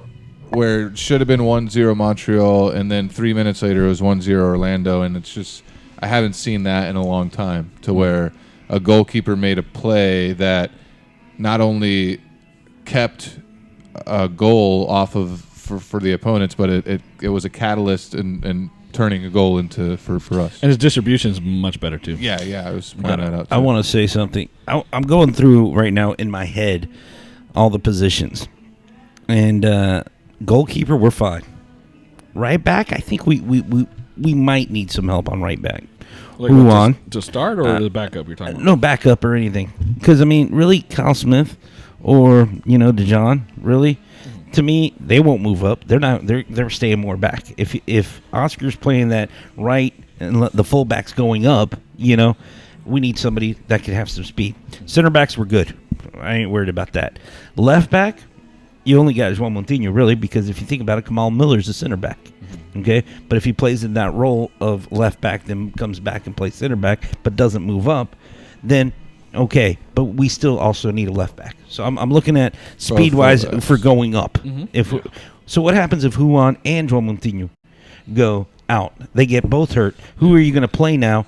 where it should have been 1-0 Montreal, and then 3 minutes later it was 1-0 Orlando, and it's just, I haven't seen that in a long time, to where a goalkeeper made a play that not only kept a goal off of for the opponents, but it was a catalyst and turning a goal into for us. And his distribution is much better too. Yeah, I was pointing that out too. I want to say something. I'm going through right now in my head all the positions. And goalkeeper, we're fine. Right back, I think we might need some help on right back. Like Who on? To start or the backup you're talking about? No backup or anything. Because, I mean, really, Kyle Smith or, DeJohn, really? To me, they won't move up. They're not. They're staying more back. If Oscar's playing that right and the fullback's going up, we need somebody that can have some speed. Center backs were good. I ain't worried about that. Left back, you only got Juan Montinho, really, because if you think about it, Kamal Miller's a center back. Okay, but if he plays in that role of left back, then comes back and plays center back, but doesn't move up, then. Okay, but we still also need a left back. So I'm looking at speed-wise for going up. Mm-hmm. So what happens if Juan and João Montinho go out? They get both hurt. Who are you going to play now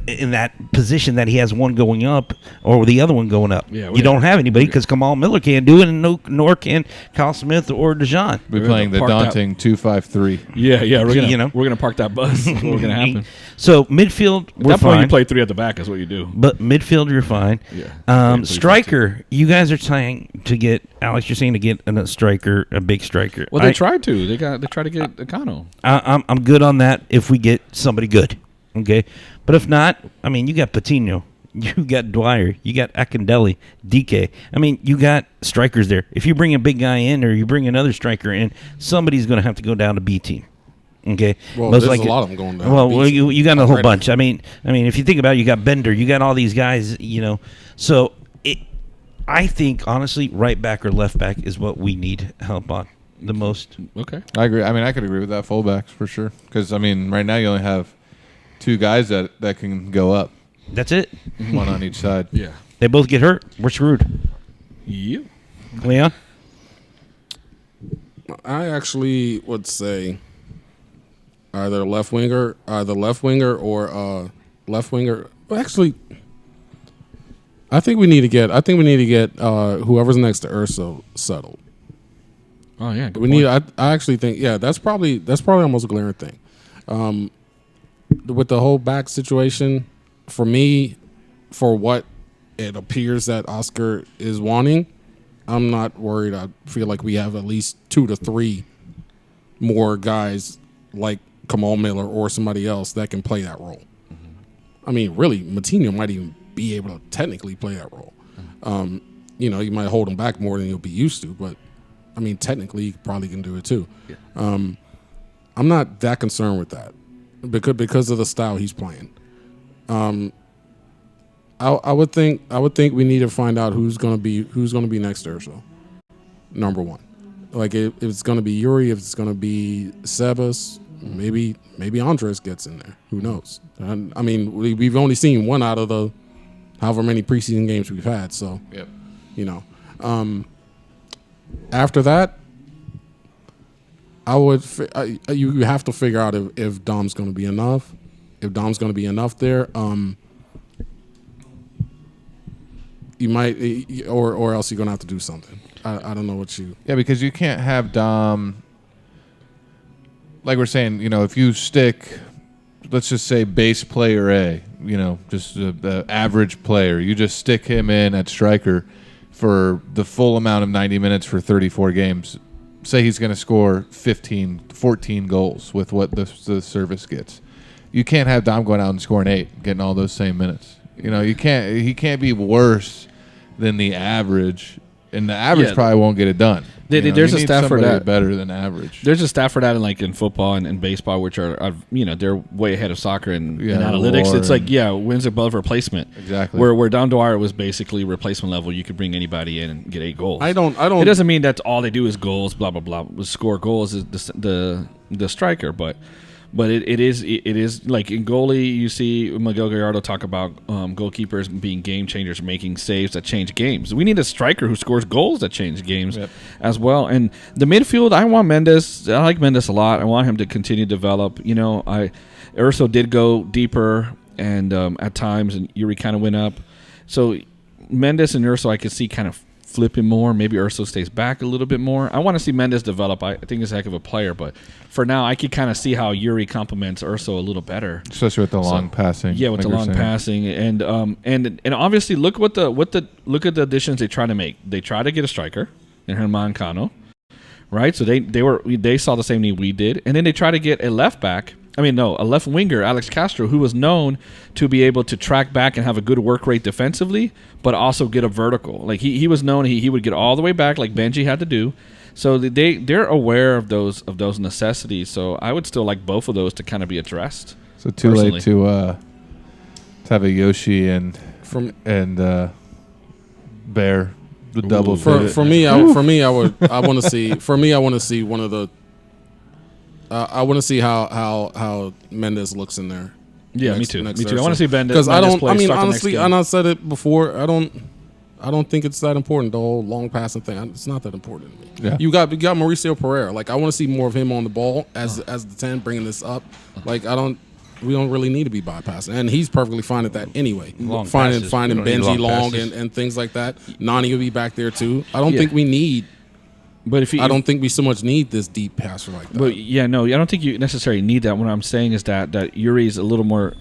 in that position that he has one going up or the other one going up? Yeah, you don't have anybody because Kamal Miller can't do it, and nor can Kyle Smith or DeJohn. We're playing the daunting 2-5-3. Yeah, we're gonna park that bus. That's what's gonna happen. So midfield, we're at that fine. point, you play 3 at the back. Is what you do. But midfield, you're fine. Yeah. Striker, you guys are trying to get Alex. You're saying to get a striker, a big striker. Well, they tried to. They tried to get Econo. I'm good on that if we get somebody good. Okay, but if not, I mean, you got Patino, you got Dwyer, you got Akindelli, DK. I mean, you got strikers there. If you bring a big guy in or you bring another striker in, somebody's going to have to go down to B team. Okay, well, there's a lot of them going down. Well, you got a whole bunch. I mean, if you think about it, you got Bender, you got all these guys. So I think honestly, right back or left back is what we need help on the most. Okay, I agree. I mean, I could agree with that. Fullbacks for sure, because right now you only have 2 guys that can go up. That's it. One on each side. Yeah. They both get hurt. We're screwed. Yep. Cleon? I actually would say either left winger or left winger. Well, actually, I think we need to get whoever's next to Urso settled. Oh yeah. Good We point. need. I actually think that's probably almost a glaring thing. With the whole back situation, for me, for what it appears that Oscar is wanting, I'm not worried. I feel like we have at least 2 to 3 more guys like Kamal Miller or somebody else that can play that role. Mm-hmm. I mean, really, Matinho might even be able to technically play that role. Mm-hmm. You might hold him back more than you'll be used to, but I mean, technically, he probably can do it too. Yeah. I'm not that concerned with that because of the style he's playing. I would think we need to find out who's gonna be next to Urso. Number one, like if it's gonna be Yuri, if it's gonna be Sebas, maybe Andres gets in there. Who knows? I mean, we've only seen one out of the however many preseason games we've had. So, yep. After that, you have to figure out if Dom's going to be enough. If Dom's going to be enough there, you might, or else you're gonna have to do something. I don't know what you. Yeah, because you can't have Dom. Like we're saying, if you stick, let's just say base player A, just the average player, you just stick him in at striker for the full amount of 90 minutes for 34 games. Say he's going to score 14 goals with what the service gets. You can't have Dom going out and scoring 8, getting all those same minutes. He can't be worse than the average, and the average probably won't get it done. There's a stat for that. Better than average. There's a stat for that in football and baseball, which are they're way ahead of soccer in analytics. It's like wins above replacement. Exactly. Where Dom Dwyer was basically replacement level. You could bring anybody in and get 8 goals. I don't. It doesn't mean that's all they do is goals. Blah blah blah. Score goals is the striker, but it is like in goalie. You see Miguel Gallardo talk about goalkeepers being game changers, making saves that change games. We need a striker who scores goals that change games as well. And the midfield, I want Mendes. I like Mendes a lot. I want him to continue to develop. Urso did go deeper and at times, and Yuri kind of went up. So Mendes and Urso, I could see kind of flipping more. Maybe Urso stays back a little bit more. I want to see Mendes develop. I think he's a heck of a player, but for now, I can kind of see how Yuri complements Urso a little better, especially with the long passing. Yeah, with the long passing, and obviously look at the additions they try to make. They try to get a striker in Herman Cano, right? So they saw the same need we did, and then they try to get a left winger, Alex Castro, who was known to be able to track back and have a good work rate defensively, but also get a vertical. Like he was known, he would get all the way back like Benji had to do. So they're aware of those necessities. So I would still like both of those to kind of be addressed. So too personally. Late to have a Yoshi and Bear the double. For me, I want to see one of the. I want to see how Mendes looks in there. Yeah, me too. Me too. I want to see Mendes. Because honestly, and I said it before. I don't think it's that important. The whole long passing thing, it's not that important to me. Yeah. You got Mauricio Pereira. Like, I want to see more of him on the ball as the 10, bringing this up. Like, we don't really need to be bypassing, and he's perfectly fine at that anyway. Finding Benji long and things like that. Nani will be back there too. I don't think we need. But I don't think we so much need this deep passer like that. But I don't think you necessarily need that. What I'm saying is that Yuri's a little more.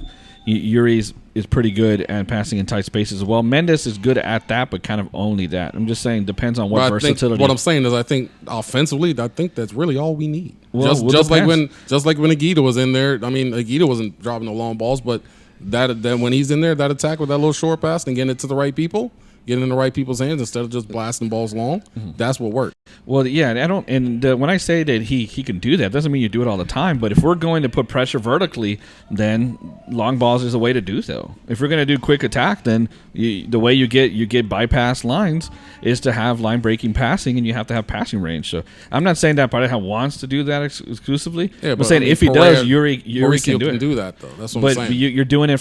Yuri's is pretty good at passing in tight spaces as well. Mendes is good at that, but kind of only that. I'm just saying depends on what versatility. What I'm saying is I think offensively, I think that's really all we need. Well, just like when Aguida was in there. I mean, Aguida wasn't dropping the long balls, but that when he's in there, that attack with that little short pass and getting it to the right people. Getting in the right people's hands instead of just blasting balls long. That's what worked. Well, yeah, I don't. And when I say that he can do that, doesn't mean you do it all the time. But if we're going to put pressure vertically, then long balls is a way to do so. If we're going to do quick attack, then the way you get bypass lines is to have line breaking passing, and you have to have passing range. So I'm not saying that Pareja wants to do that exclusively. Yeah, I'm saying if he does, Yuri can do that though. That's what I'm saying. But you're doing it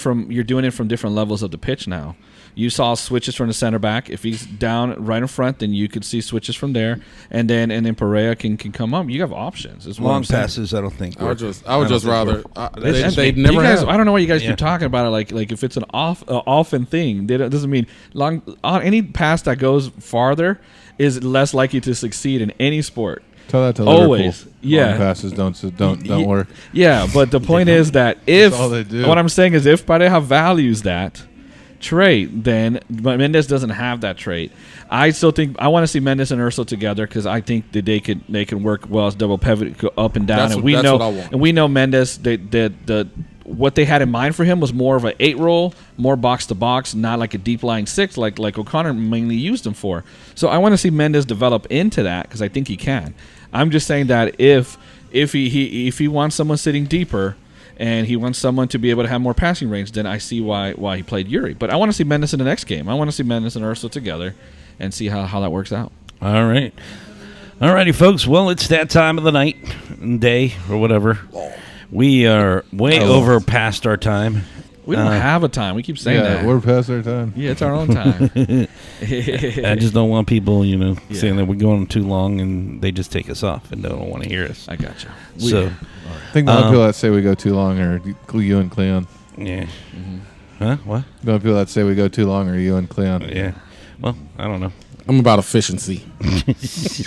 from different levels of the pitch now. You saw switches from the center back. If he's down right in front, then you could see switches from there, and then Pareja can come up. You have options. It's long passes. I don't think. I would just rather. They never have. I don't know why you guys keep talking about it like if it's an often thing. It doesn't mean long. Any pass that goes farther is less likely to succeed in any sport. Tell that to Liverpool. Always, yeah. Long passes don't work. Yeah, but the point is that what I'm saying is if Pareja values that trait, then Mendes doesn't have that trait. I still think I want to see Mendes and Urso together because I think that they can work well as double pivot, go up and down. What I want. And we know Mendes. What they had in mind for him was more of an 8 role, more box to box, not like a deep lying 6 like O'Connor mainly used him for. So I want to see Mendes develop into that because I think he can. I'm just saying that if he wants someone sitting deeper. And he wants someone to be able to have more passing range, then I see why he played Yuri. But I want to see Mendes in the next game. I want to see Mendes and Urso together and see how that works out. All right. All righty, folks. Well, it's that time of the night, day, or whatever. We are way over past our time. We don't have a time. We keep saying that. We're past our time. Yeah, it's our own time. I just don't want people, saying that we're going too long and they just take us off and don't want to hear us. I gotcha. I think the only people that say we go too long are you and Cleon. Yeah. Mm-hmm. Huh? What? The only people that say we go too long are you and Cleon. Yeah. Well, I don't know. I'm about efficiency.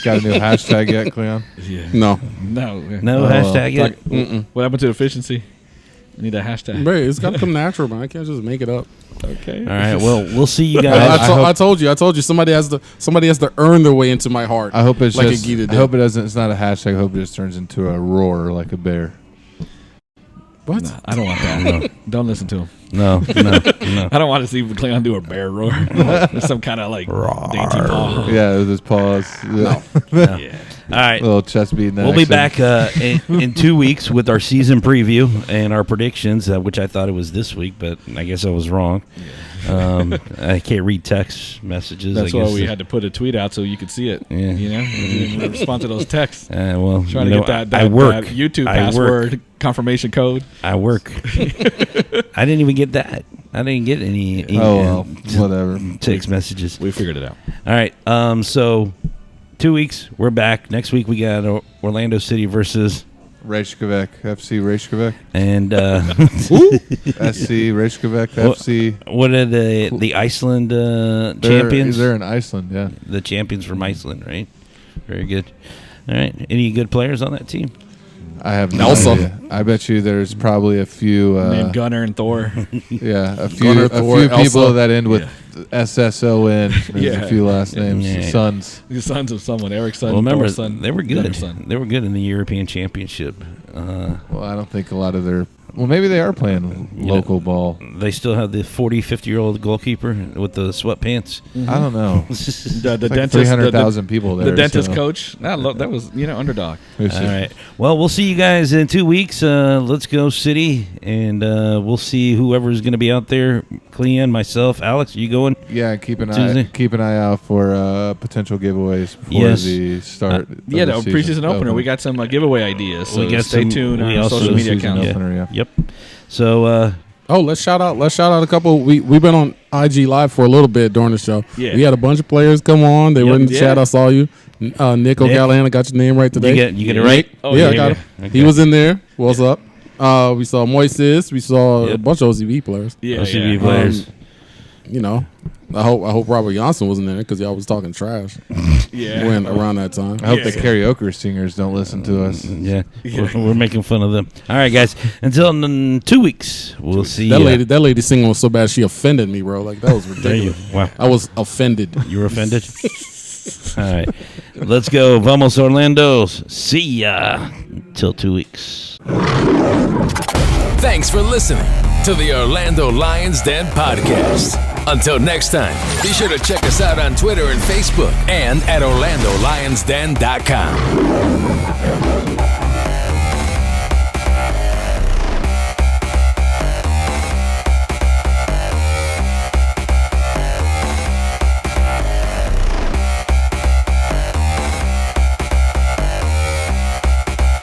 Got a new hashtag yet, Cleon? Yeah. No, No. No hashtag it. What happened to efficiency? I need a hashtag. Bro, it's got to come natural, man. I can't just make it up. Okay. All right. Well, we'll see you guys. I told you. Somebody has to earn their way into my heart. I hope it's like just. a Gita I did. hope it doesn't. It's not a hashtag. I hope it just turns into a roar like a bear. What? No, I don't want that. No. Don't listen to him. No. I don't want to see Cleon do a bear roar. There's some kind of like dainty paw. Yeah, with his paws. No. Yeah. All right. Little chest beating. We'll be action. back in 2 weeks with our season preview and our predictions, which I thought it was this week, but I guess I was wrong. I can't read text messages. That's I guess why we had to put a tweet out so you could see it. Yeah. You know, you didn't respond to those texts. well, Trying you to know, get I work. that YouTube I password work. confirmation code. I work. I didn't even get that. I didn't get any Oh well, whatever. text messages. We figured it out. All right. So 2 weeks, we're back. Next week we got Orlando City versus Reykjavik FC Reykjavik and SC Reykjavik FC. what are the Iceland champions? They're in Iceland. Yeah. The champions from Iceland, right? Very good. All right. Any good players on that team? I have no Elsa. idea. I bet you there's probably a few. Named Gunner and Thor. Yeah, a Gunnar, Thor, few people Elsa. that end with SSON. There's Yeah. a few last names. Yeah. Sons. The sons of someone. Eric's son. Well, remember, Thor's son. they were good. Gunner's son. They were good in the European Championship. Well, I don't think a lot of their. Well, maybe they are playing local ball. They still have the 40, 50-year-old goalkeeper with the sweatpants. I don't know. The It's like dentist. 300,000 people there. The dentist so. coach. That was underdog. All right. Well, we'll see you guys in 2 weeks. Let's go City, and we'll see whoever's going to be out there. Cleon, myself, Alex, are you going? Yeah, keep an Tuesday? eye out for potential giveaways before Yes. the start. Yeah, of the the preseason opener. We got some giveaway ideas. So We got stay some- tuned on we our also- social media Season accounts. opener, yeah. Yep. So, Oh, let's shout out a couple. We've been on IG Live for a little bit during the show. Yeah. We had a bunch of players come on. They Yep. were in the Yeah. chat. I saw you. Nick O'Callahan, I got your name right today. you get it right? Oh, yeah, yeah, I got yeah. him. Okay. He was in there. What's up? We saw Moises. We saw a Yep. bunch of OCB players. Yeah, OCB yeah. players. You know, I hope Robert Johnson wasn't there because y'all was talking trash Yeah. when around that time. I hope Yeah. the karaoke singers don't listen to us. Yeah, we're making fun of them. All right, guys. Until in 2 weeks, we'll see That you. lady singing was so bad she offended me, bro. Like that was There you. ridiculous. Wow. I was offended. You were offended? All right. Let's go. Vamos, Orlando's. See ya. Till 2 weeks. Thanks for listening to the Orlando Lions Den podcast. Until next time, be sure to check us out on Twitter and Facebook and at OrlandoLionsDen.com.